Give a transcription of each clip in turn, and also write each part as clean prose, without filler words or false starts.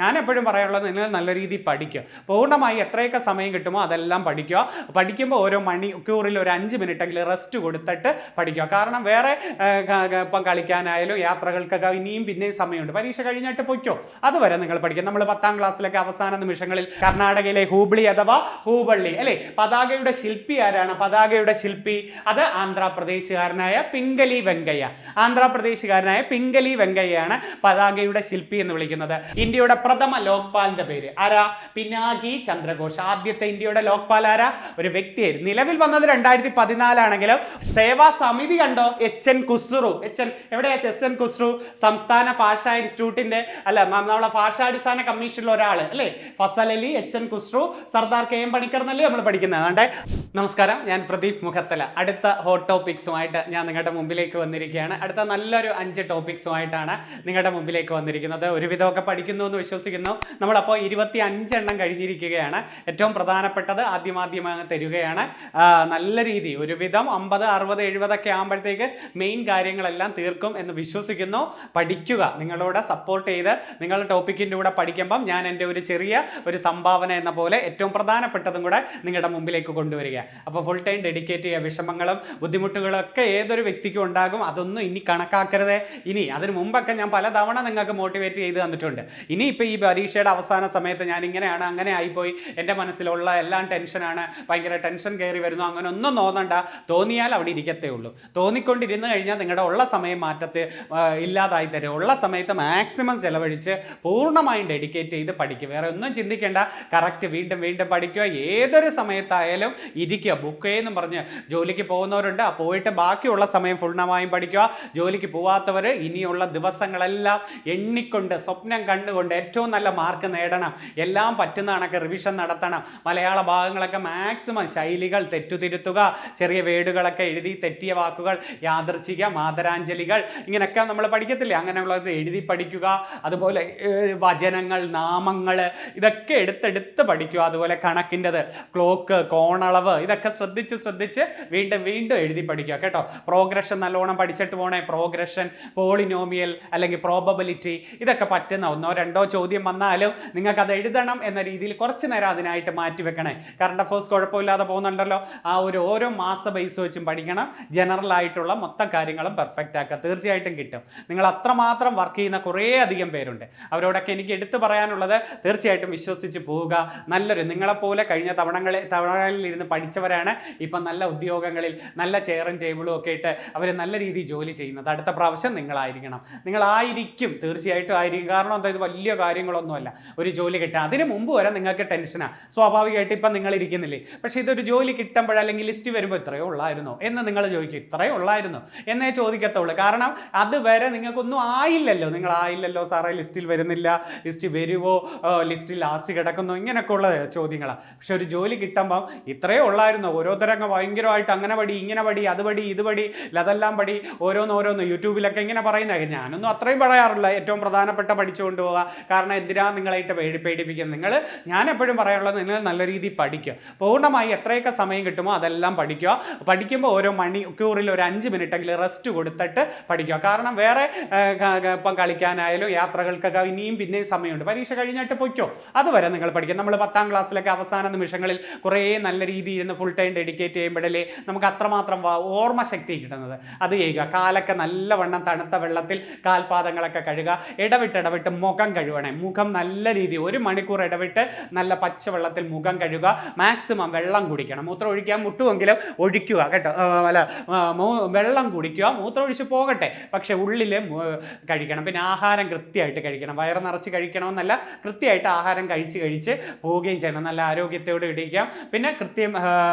ഞാൻ എപ്പോഴും പറയാനുള്ളത് നിങ്ങൾ നല്ല രീതിയിൽ പഠിക്കുക. പൂർണ്ണമായി എത്രയൊക്കെ സമയം കിട്ടുമോ അതെല്ലാം പഠിക്കുക. പഠിക്കുമ്പോൾ ഓരോ മണിക്കൂറിൽ ഒരു 5 മിനിറ്റെങ്കിലും റെസ്റ്റ് കൊടുത്തിട്ട് പഠിക്കുക. കാരണം വേറെ ഇപ്പം കളിക്കാനായാലും യാത്രകൾക്കൊക്കെ ഇനിയും പിന്നെയും സമയമുണ്ട്. പരീക്ഷ കഴിഞ്ഞിട്ട് പൊയ്ക്കോ, അതുവരെ നിങ്ങൾ പഠിക്കുക. നമ്മൾ 10ാം ക്ലാസ്സിലൊക്കെ അവസാന നിമിഷങ്ങളിൽ കർണാടകയിലെ ഹൂബ്ലി അഥവാ ഹൂബള്ളി അല്ലേ, പതാകയുടെ ശില്പി ആരാണ്? പതാകയുടെ ശില്പി അത് ആന്ധ്രാപ്രദേശുകാരനായ പിംഗലി വെങ്കയ്യ. ആന്ധ്രാപ്രദേശുകാരനായ പിംഗലി വെങ്കയ്യാണ് പതാകയുടെ ശില്പി എന്ന് വിളിക്കുന്നത്. ഇന്ത്യയുടെ പ്രഥമ ലോക്പാലിന്റെ പേര് ആരാ? പിനാകി ചന്ദ്രഘോഷ്. ആദ്യത്തെ ഇന്ത്യയുടെ ലോക്പാൽ ആരാ? ഒരു വ്യക്തിയായിരുന്നു. നിലവിൽ വന്നത് 2014 സേവാ സമിതി കണ്ടോ? HN ഖുസ്രു. എവിടെയാ HN ഖുസ്രു? സംസ്ഥാന ഭാഷാ ഇൻസ്റ്റിറ്റ്യൂട്ടിന്റെ അല്ല നമ്മളെ ഭാഷാടിസ്ഥാന കമ്മീഷനിൽ ഒരാൾ അല്ലേ, ഫസൽ അലി, HN ഖുസ്രു, സർദാർ KM പണിക്കർ എന്നല്ലേ നമ്മൾ പഠിക്കുന്നത്. നമസ്കാരം, ഞാൻ പ്രദീപ് മുഖത്തല. അടുത്ത ഹോട്ട് ടോപ്പിക്സുമായിട്ട് ഞാൻ നിങ്ങളുടെ മുമ്പിലേക്ക് വന്നിരിക്കുകയാണ്. അടുത്ത നല്ലൊരു 5 ടോപ്പിക്സുമായിട്ടാണ് നിങ്ങളുടെ മുമ്പിലേക്ക് വന്നിരിക്കുന്നത്. ഒരുവിധമൊക്കെ പഠിക്കുന്നു എന്ന് വിശ്വസിക്കുന്നു. നമ്മളപ്പോൾ 25 എണ്ണം കഴിഞ്ഞിരിക്കുകയാണ്. ഏറ്റവും പ്രധാനപ്പെട്ടത് ആദ്യമാദ്യമായി തരികയാണ്. നല്ല രീതി ഒരുവിധം 50, 60, 70 ഒക്കെ ആകുമ്പോഴത്തേക്ക് മെയിൻ കാര്യങ്ങളെല്ലാം തീർക്കും എന്ന് വിശ്വസിക്കുന്നു. പഠിക്കുക, നിങ്ങളോട് സപ്പോർട്ട് ചെയ്ത് നിങ്ങളുടെ ടോപ്പിക്കിൻ്റെ കൂടെ പഠിക്കുമ്പം ഞാൻ എൻ്റെ ഒരു ചെറിയ സംഭാവന എന്ന പോലെ ഏറ്റവും പ്രധാനപ്പെട്ടതും കൂടെ നിങ്ങളുടെ മുമ്പിലേക്ക് കൊണ്ടുവരിക. അപ്പോൾ ഫുൾ ടൈം ഡെഡിക്കേറ്റ് ചെയ്യുക. വിഷമങ്ങളും ബുദ്ധിമുട്ടുകളൊക്കെ ഏതൊരു വ്യക്തിക്കും ഉണ്ടാകും. അതൊന്നും ഇനി കണക്കാക്കരുത്. ഇനി അതിന് മുമ്പൊക്കെ ഞാൻ പലതവണ നിങ്ങൾക്ക് മോട്ടിവേറ്റ് ചെയ്ത് തന്നിട്ടുണ്ട്. ഇനിയിപ്പോൾ ഈ പരീക്ഷയുടെ അവസാന സമയത്ത് ഞാൻ ഇങ്ങനെയാണ്, അങ്ങനെ ആയിപ്പോയി, എൻ്റെ മനസ്സിലുള്ള എല്ലാം ടെൻഷനാണ്, ഭയങ്കര ടെൻഷൻ കയറി വരുന്നു, അങ്ങനെ ഒന്നും തോന്നണ്ട. തോന്നിയാൽ അവിടെ ഇരിക്കത്തേ ഉള്ളൂ. തോന്നിക്കൊണ്ടിരുന്ന് കഴിഞ്ഞാൽ നിങ്ങളുടെ ഉള്ള സമയം ഇല്ലാതായി തരും. ഉള്ള സമയത്ത് മാക്സിമം ചിലവഴിച്ച് പൂർണ്ണമായും ഡെഡിക്കേറ്റ് ചെയ്ത് പഠിക്കുക. വേറെ ഒന്നും ചിന്തിക്കേണ്ട. കറക്റ്റ് വീണ്ടും വീണ്ടും പഠിക്കുക. ഏതൊരു സമയത്തായാലും ഇരിക്കുക. ബുക്ക് എന്നും പറഞ്ഞ് ജോലിക്ക് പോകുന്നവരുണ്ട്, പോയിട്ട് ബാക്കിയുള്ള സമയം പൂർണ്ണമായും പഠിക്കുക. ജോലിക്ക് പോവാത്തവർ ഇനിയുള്ള ദിവസങ്ങളെല്ലാം എണ്ണിക്കൊണ്ട് സ്വപ്നം കണ്ടുകൊണ്ട് ഏറ്റവും നല്ല മാർക്ക് നേടണം. എല്ലാം പറ്റുന്ന കണക്ക് റിവിഷൻ നടത്തണം. മലയാള ഭാഗങ്ങളൊക്കെ മാക്സിമം ശൈലികൾ തെറ്റുതിരുത്തുക. ചെറിയ വേർഡുകളൊക്കെ എഴുതി തെറ്റിയ വാക്കുകൾ, യാദൃച്ഛിക, മാതരാഞ്ജലികൾ, ഇങ്ങനെയൊക്കെ നമ്മൾ പഠിക്കത്തില്ലേ, അങ്ങനെയുള്ളത് എഴുതി പഠിക്കുക. അതുപോലെ വചനങ്ങൾ, നാമങ്ങൾ, ഇതൊക്കെ എടുത്തെടുത്ത് പഠിക്കുക. അതുപോലെ കണക്കിൻ്റെത്, ക്ലോക്ക്, കോണളവ്, ഇതൊക്കെ ശ്രദ്ധിച്ച് വീണ്ടും വീണ്ടും എഴുതി പഠിക്കുക കേട്ടോ. പ്രോഗ്രഷൻ നല്ലോണം പഠിച്ചിട്ട് പോണേ. പ്രോഗ്രഷൻ, പോളിനോമിയൽ അല്ലെങ്കിൽ പ്രോബബിലിറ്റി, ഇതൊക്കെ പറ്റുന്ന 1, 2 ചോദ്യം വന്നാലും നിങ്ങൾക്കത് എഴുതണം എന്ന രീതിയിൽ കുറച്ച് നേരം അതിനായിട്ട് മാറ്റി വെക്കണേ. കറണ്ട് അഫേഴ്സ് കുഴപ്പമില്ലാതെ പോകുന്നുണ്ടല്ലോ. ആ ഓരോ മാസ ബേസ് വെച്ചും പഠിക്കണം. ജനറൽ ആയിട്ടുള്ള മൊത്തം കാര്യങ്ങളും പെർഫെക്റ്റ് ആക്കുക. തീർച്ചയായിട്ടും കിട്ടും. നിങ്ങൾ അത്രമാത്രം വർക്ക് ചെയ്യുന്ന കുറേ അധികം പേരുണ്ട്. അവരോടൊക്കെ എനിക്ക് എടുത്തു പറയാനുള്ളത്, തീർച്ചയായിട്ടും വിശ്വസിച്ച് പോവുക. നിങ്ങളെപ്പോലെ കഴിഞ്ഞ തവണകളിൽ ഇരുന്ന് പഠിച്ചവരാണ് ഇപ്പം നല്ല ഉദ്യോഗങ്ങളിൽ നല്ല ചെയറും ടേബിളും ഒക്കെ ഇട്ട് അവർ നല്ല രീതിയിൽ ജോലി ചെയ്യുന്നത്. അടുത്ത പ്രാവശ്യം നിങ്ങളായിരിക്കണം. നിങ്ങളായിരിക്കും, തീർച്ചയായിട്ടും ആയിരിക്കും. കാരണം എന്താ, ഇത് വലിയ കാര്യങ്ങളൊന്നുമല്ല ഒരു ജോലി കിട്ടാൻ. അതിന് മുമ്പ് വരെ നിങ്ങൾക്ക് ടെൻഷനാണ് സ്വാഭാവികമായിട്ട്. ഇപ്പം നിങ്ങൾ ഇരിക്കുന്നില്ലേ, പക്ഷേ ഇതൊരു ജോലി കിട്ടുമ്പോൾ അല്ലെങ്കിൽ ലിസ്റ്റ് വരുമ്പോൾ ഇത്രയോ ഉള്ളായിരുന്നോ എന്ന് നിങ്ങൾ ചോദിക്കും. ഇത്രയോ ഉള്ളായിരുന്നോ എന്നേ ചോദിക്കത്തുള്ളൂ. കാരണം അതുവരെ നിങ്ങൾക്കൊന്നും ആയില്ലല്ലോ. നിങ്ങളായില്ലല്ലോ സാറേ, ലിസ്റ്റിൽ വരുന്നില്ല, ലിസ്റ്റ് വരുമോ, ലിസ്റ്റിൽ ലാസ്റ്റ് കിടക്കുന്നു, ഇങ്ങനെയൊക്കെ ഉള്ള ചോദ്യങ്ങളാണ്. പക്ഷെ ഒരു ജോലി കിട്ടുമ്പം ഇത്രയോ ഉള്ളായിരുന്നോ, ഓരോരുത്തരങ്ങ് ഭയങ്കരമായിട്ട് അങ്ങനെ പടി, ഇങ്ങനെ പടി, അത് പടി, ഇത് പടി, അതെല്ലാം പടി, ഓരോന്ന് യൂട്യൂബിലൊക്കെ ഇങ്ങനെ പറയുന്നത്. ഞാനൊന്നും അത്രയും പറയാറില്ല. ഏറ്റവും പ്രധാനപ്പെട്ട പഠിച്ചുകൊണ്ട് പോവുക. കാരണം എന്തിനാ നിങ്ങളായിട്ട് പേടിപ്പിക്കുന്നത്? ഞാൻ എപ്പോഴും പറയാനുള്ളത്, നിങ്ങൾ നല്ല രീതിയിൽ പഠിക്കുക. പൂർണ്ണമായി എത്രയൊക്കെ സമയം കിട്ടുമോ അതെല്ലാം പഠിക്കുക. പഠിക്കുമ്പോൾ ഓരോ മണിക്കൂറിൽ ഒരു 5 മിനിറ്റെങ്കിലും റെസ്റ്റ് കൊടുത്തിട്ട് പഠിക്കുക. കാരണം വേറെ ഇപ്പം കളിക്കാനായാലും യാത്രകൾക്കൊക്കെ ഇനിയും പിന്നെയും സമയമുണ്ട്. പരീക്ഷ കഴിഞ്ഞിട്ട് പൊയ്ക്കോ, അതുവരെ നിങ്ങൾ പഠിക്കുക. നമ്മൾ 10ാം ക്ലാസ്സിലൊക്കെ അവസാന നിമിഷങ്ങളിൽ കുറേ നല്ല രീതിയിൽ ഇരുന്ന് ഫുൾ ടൈം ഡെഡിക്കേറ്റ് ചെയ്യുമ്പോഴല്ലേ നമുക്ക് അത്രമാത്രം ഓർമ്മശക്തി കിട്ടുന്നത്. അത് ചെയ്യുക. കാലൊക്കെ നല്ലവണ്ണം തണുത്ത വെള്ളത്തിൽ കാൽപാദങ്ങളൊക്കെ കഴുകുക. ഇടവിട്ട് മുഖം കഴുകണേ. മുഖം നല്ല രീതിയിൽ 1 മണിക്കൂർ ഇടവിട്ട് നല്ല പച്ചവെള്ളത്തിൽ മുഖം കഴുകുക. മാക്സിമം വെള്ളം കുടിക്കണം. മൂത്രം ഒഴിക്കാൻ മുട്ടുമെങ്കിലും ഒഴിക്കുക കേട്ടോ. വെള്ളം കുടിക്കുക. മൂത്രം ഒഴിച്ച് പോകട്ടെ, പക്ഷെ ഉള്ളിൽ കഴിക്കണം. പിന്നെ ആഹാരം കൃത്യമായിട്ട് കഴിക്കണം. വയറ് നിറച്ച് കഴിക്കണമെന്നല്ല, കൃത്യമായിട്ട് ആഹാരം കഴിച്ച് പോവുകയും ചെയ്യണം. നല്ല ആരോഗ്യത്തോടെ ഇടിക്കാം. പിന്നെ കൃത്യം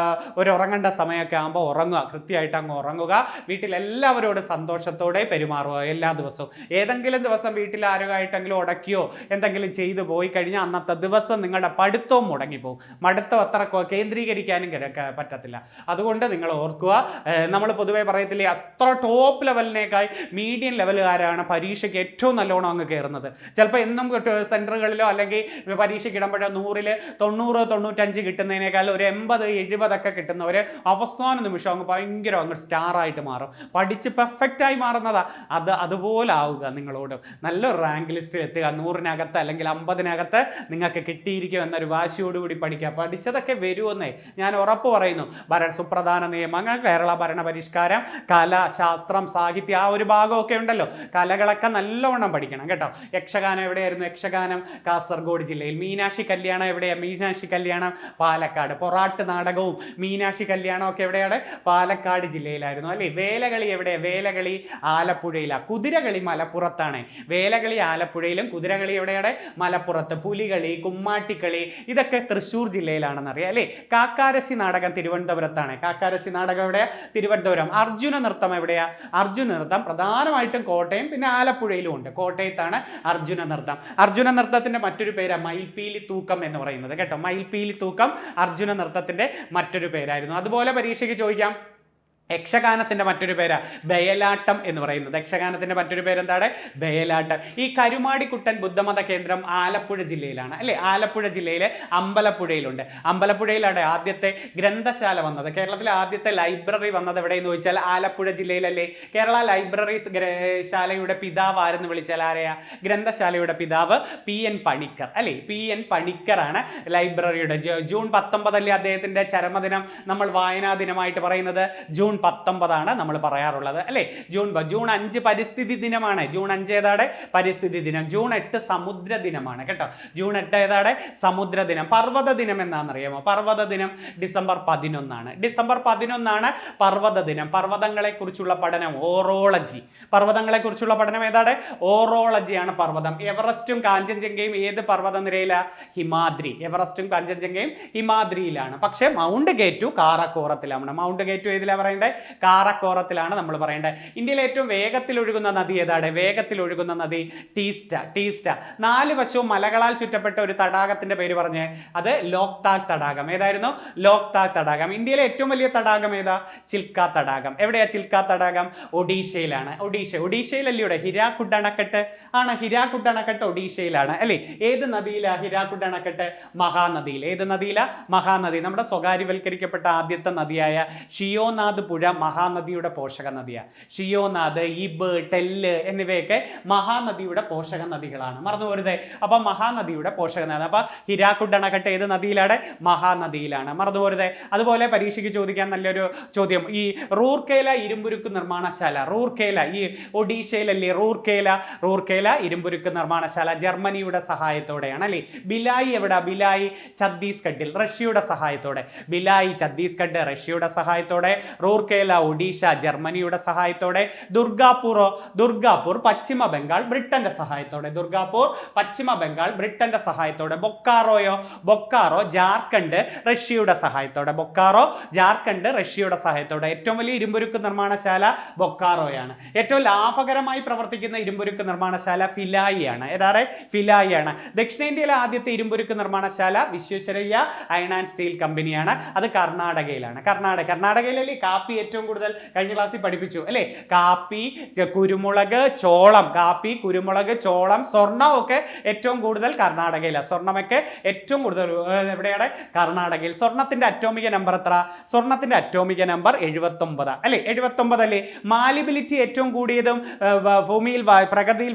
ഒരു ഉറങ്ങേണ്ട സമയമൊക്കെ ആകുമ്പോൾ ഉറങ്ങുക. കൃത്യമായിട്ട് അങ്ങ് ഉറങ്ങുക. വീട്ടിലെല്ലാവരോടും സന്തോഷത്തോടെ പെരുമാറുക എല്ലാ ദിവസവും. ഏതെങ്കിലും ദിവസം വീട്ടിൽ ആരുമായിട്ടെങ്കിലും ഉടക്കിയോ എന്തെങ്കിലും ചെയ്തു പോയി കഴിഞ്ഞാൽ അന്നത്തെ ദിവസം നിങ്ങളുടെ പഠിത്തവും മുടങ്ങിപ്പോകും. പഠിത്തം അത്ര കേന്ദ്രീകരിക്കാനും പറ്റത്തില്ല. അതുകൊണ്ട് നിങ്ങൾ ഓർക്കുക, നമ്മൾ പൊതുവെ പറയത്തില്ലേ, അത്ര ടോപ്പ് ലെവലിനേക്കാൾ മീഡിയം ലെവലുകാരാണ് പരീക്ഷയ്ക്ക് ഏറ്റവും നല്ലോണം അങ്ങ് കയറുന്നത്. ചിലപ്പോൾ എന്നും സെൻറ്ററുകളിലോ അല്ലെങ്കിൽ പരീക്ഷയ്ക്ക് ഇടുമ്പോഴോ 100ൽ 90, 95 കിട്ടുന്നതിനേക്കാൾ ഒരു 80, 70 ഒക്കെ കിട്ടുന്നവർ അവസാന നിമിഷം അങ്ങ് ഭയങ്കര അങ്ങ് സ്റ്റാറായിട്ട് മാറും. പഠിച്ച് പെർഫെക്റ്റായി മാറുന്നതാ. അതുപോലെ ആവുക. നിങ്ങളോട് നല്ലൊരു റാങ്ക് ലിസ്റ്റിൽ എത്തുക. 100 40-നകത്ത് അല്ലെങ്കിൽ 50-നകത്ത് നിങ്ങൾക്ക് കിട്ടിയിരിക്കും എന്നൊരു വാശിയോടുകൂടി പഠിക്കുക. പഠിച്ചതൊക്കെ വരുമെന്നേ ഞാൻ ഉറപ്പ് പറയുന്നു. സുപ്രധാന നിയമങ്ങൾ, കേരള ഭരണ പരിഷ്കാരം, കല, ശാസ്ത്രം, സാഹിത്യം, ആ ഒരു ഭാഗമൊക്കെ ഉണ്ടല്ലോ, കലകളൊക്കെ നല്ലവണ്ണം പഠിക്കണം കേട്ടോ. യക്ഷഗാനം എവിടെയായിരുന്നു? യക്ഷഗാനം കാസർഗോഡ് ജില്ലയിൽ. മീനാക്ഷി കല്യാണം എവിടെയാണ്? മീനാക്ഷി കല്യാണം പാലക്കാട്. പൊറാട്ട് നാടകവും മീനാക്ഷി കല്യാണം ഒക്കെ എവിടെയാണ്? പാലക്കാട് ജില്ലയിലായിരുന്നു അല്ലേ. വേലകളി എവിടെയാണ്? വേലകളി ആലപ്പുഴയിലാണ്. കുതിരകളി മലപ്പുറത്താണ്. വേലകളി ആലപ്പുഴയിലും കുതിരകളി എവിടെയാണ്? മലപ്പുറത്ത്. പുലികളി, കുമ്മാട്ടിക്കളി ഇതൊക്കെ തൃശ്ശൂർ ജില്ലയിലാണെന്നറിയാം അല്ലേ. കാക്കാരശ്ശി നാടകം തിരുവനന്തപുരത്താണ്. കാക്കാരശ്ശി നാടകം എവിടെയാ? തിരുവനന്തപുരം. അർജുന നൃത്തം എവിടെയാ? അർജുന നൃത്തം പ്രധാനമായിട്ടും കോട്ടയം പിന്നെ ആലപ്പുഴയിലും ഉണ്ട്. കോട്ടയത്താണ് അർജുന നൃത്തം. അർജുന നൃത്തത്തിന്റെ മറ്റൊരു പേരാ മയിൽപീലി തൂക്കം എന്ന് പറയുന്നത് കേട്ടോ. മയിൽപീലി തൂക്കം അർജുന നൃത്തത്തിന്റെ മറ്റൊരു പേരായിരുന്നു. അതുപോലെ പരീക്ഷയ്ക്ക് ചോദിക്കാം, യക്ഷഗാനത്തിന്റെ മറ്റൊരു പേരാ ബയലാട്ടം എന്ന് പറയുന്നത്. യക്ഷഗാനത്തിന്റെ മറ്റൊരു പേരെന്താണ്? ബയലാട്ടം. ഈ കരുമാടിക്കുട്ടൻ ബുദ്ധമത കേന്ദ്രം ആലപ്പുഴ ജില്ലയിലാണ് അല്ലേ. ആലപ്പുഴ ജില്ലയിലെ അമ്പലപ്പുഴയിലുണ്ട്. അമ്പലപ്പുഴയിലാണ് ആദ്യത്തെ ഗ്രന്ഥശാല വന്നത്. കേരളത്തിലെ ആദ്യത്തെ ലൈബ്രറി വന്നത് എവിടെയെന്ന് ചോദിച്ചാൽ ആലപ്പുഴ ജില്ലയിലല്ലേ. കേരള ലൈബ്രറീസ് ശാലയുടെ പിതാവ് ആരെന്ന് വിളിച്ചാൽ ആരെയാ? ഗ്രന്ഥശാലയുടെ പിതാവ് P.N. പണിക്കർ അല്ലേ. P.N. പണിക്കറാണ് ലൈബ്രറിയുടെ. ജൂൺ 19 അല്ലേ അദ്ദേഹത്തിന്റെ ചരമദിനം നമ്മൾ വായനാ ദിനമായിട്ട് പറയുന്നത്. ജൂൺ 19 നമ്മൾ പറയാറുള്ളത് അല്ലേ. ജൂൺ 5 പരിസ്ഥിതി ദിനമാണ്. ജൂൺ 5 ഏതാണ്? പരിസ്ഥിതി ദിനം. ജൂൺ 8 സമുദ്ര ദിനമാണ് കേട്ടോ. ജൂൺ 8 ഏതാണ്? സമുദ്ര ദിനം. പർവ്വത ദിനം എന്നാണെന്നറിയാമോ? പർവ്വത ദിനം ഡിസംബർ 11. ഡിസംബർ 11 പർവ്വത ദിനം. പർവ്വതങ്ങളെ കുറിച്ചുള്ള പഠനം ഓറോളജി. പർവ്വതങ്ങളെ കുറിച്ചുള്ള പഠനം ഏതാണ്? ഓറോളജിയാണ് പർവ്വതം. എവറസ്റ്റും കാഞ്ചൻജംഗയും ഏത് പർവ്വത നിരയിലാണ്? ഹിമാദ്രി. എവറസ്റ്റും കാഞ്ചൻജംഗയും ഹിമാദ്രിയിലാണ്. പക്ഷേ മൗണ്ട് കേറ്റു കാറക്കോറത്തിലാണ്. മൗണ്ട് കേറ്റു ഏതിലാണ് പറയേണ്ടത്? കാറക്കോറത്തിലാണ് നമ്മൾ പറയേണ്ടത്. ഇന്ത്യയിലെ ഏറ്റവും വേഗത്തിൽ ഒഴുകുന്ന നദി ഏതാണ്? വേഗത്തിൽ ഒഴുകുന്ന നദി ടീസ്റ്റ. ടീസ്റ്റ. 4 വശവും മലകളാൽ ചുറ്റപ്പെട്ട ഒരു തടാകത്തിന്റെ പേര് പറഞ്ഞേ. അത് ലോക്താക് തടാകം. ഏതായിരുന്നു? ലോക്താക് തടാകം. ഇന്ത്യയിലെ ഏറ്റവും വലിയ തടാകം ഏതാ? ചിൽക്ക തടാകം. എവിടെയാ ചിൽക്ക തടാകം? ഒഡീഷയിലാണ്. ഒഡീഷയിലല്ലേ ഇവിടെ ഹിരാക്കുഡ് അണക്കെട്ട് ആണ്. ഹിരാക്കുഡ് അണക്കെട്ട് ഒഡീഷയിലാണ് അല്ലേ. ഏത് നദിയിലാ ഹിരാക്കുഡ് അണക്കെട്ട്? മഹാനദിയിൽ. ഏത് നദിയിലാ? മഹാനദി. നമ്മുടെ സ്വകാര്യവൽക്കരിക്കപ്പെട്ട ആദ്യത്തെ നദിയായ ഷിയോനാഥ് പുഴ മഹാനദിയുടെ പോഷക നദിയാണ്. ഷിയോനാഥ്, ഇബ്, ടെല്ല് എന്നിവയൊക്കെ മഹാനദിയുടെ പോഷക നദികളാണ്. മറന്നു പോരുതേ. അപ്പൊ മഹാനദിയുടെ പോഷക നദി. അപ്പൊ ഹിരാക്കുഡ് അണക്കെട്ട് ഏത് നദിയിലാണ്? മഹാനദിയിലാണ്. മറന്നു പോരുതേ. അതുപോലെ പരീക്ഷയ്ക്ക് ചോദിക്കാൻ നല്ലൊരു ചോദ്യം, ഈ റൂർക്കേല ഇരുമ്പുരുക്ക് നിർമ്മാണശാല. റൂർക്കേല ഈ ഒഡീഷയിലല്ലേ റൂർക്കേല ഇരുമ്പുരുക്ക് നിർമ്മാണശാല ജർമ്മനിയുടെ സഹായത്തോടെയാണ് അല്ലേ. ബിലായി എവിടെ? ബിലായി ഛത്തീസ്ഗഡിൽ റഷ്യയുടെ സഹായത്തോടെ. ബിലായി ഛത്തീസ്ഗഡ് റഷ്യയുടെ സഹായത്തോടെ. റൂർക്കേല ഒഡീഷ ജർമ്മനിയുടെ സഹായത്തോടെ. ദുർഗാപൂർ പശ്ചിമ ബംഗാൾ ബ്രിട്ടന്റെ സഹായത്തോടെ. ദുർഗാപൂർ പശ്ചിമ ബംഗാൾ ബ്രിട്ടന്റെ സഹായത്തോടെ. ബൊക്കാറോ ജാർഖണ്ഡ് റഷ്യയുടെ സഹായത്തോടെ. ബൊക്കാറോ ജാർഖണ്ഡ് റഷ്യയുടെ സഹായത്തോടെ. ഏറ്റവും വലിയ ഇരുമ്പുരുക്ക് നിർമ്മാണശാല ബൊക്കാറോയാണ്. ഏറ്റവും ലാഭകരമായി പ്രവർത്തിക്കുന്ന ഇരുമ്പുരുക്ക് നിർമ്മാണശാല ഫിലായിയാണ്. ഏതാണ്? ഫിലായിയാണ്. ദക്ഷിണേന്ത്യയിലെ ആദ്യത്തെ ഇരുമ്പുരുക്ക് നിർമ്മാണശാല വിശ്വേശ്വരയ്യ അയൺ ആൻഡ് സ്റ്റീൽ കമ്പനിയാണ്. അത് കർണാടകയിലാണ്. കർണാടകയിലല്ലേ കാപ്പി ഏറ്റവും കൂടുതൽ കഴിഞ്ഞ ക്ലാസ്സിൽ പഠിപ്പിച്ചു അല്ലേ. കാപ്പി, കുരുമുളക്, ചോളം. കാപ്പി, കുരുമുളക്, ചോളം, സ്വർണ്ണം ഒക്കെ ഏറ്റവും കൂടുതൽ കർണാടകയിലാണ്. സ്വർണ്ണമൊക്കെ ഏറ്റവും കൂടുതൽ എവിടെയാണ്? കർണാടകയിൽ. സ്വർണത്തിന്റെ അറ്റോമിക നമ്പർ എത്ര? സ്വർണത്തിന്റെ അറ്റോമിക നമ്പർ 79 അല്ലേ. 79 അല്ലേ. മാലിബിലിറ്റി ഏറ്റവും കൂടിയതും ഭൂമിയിൽ പ്രകൃതിയിൽ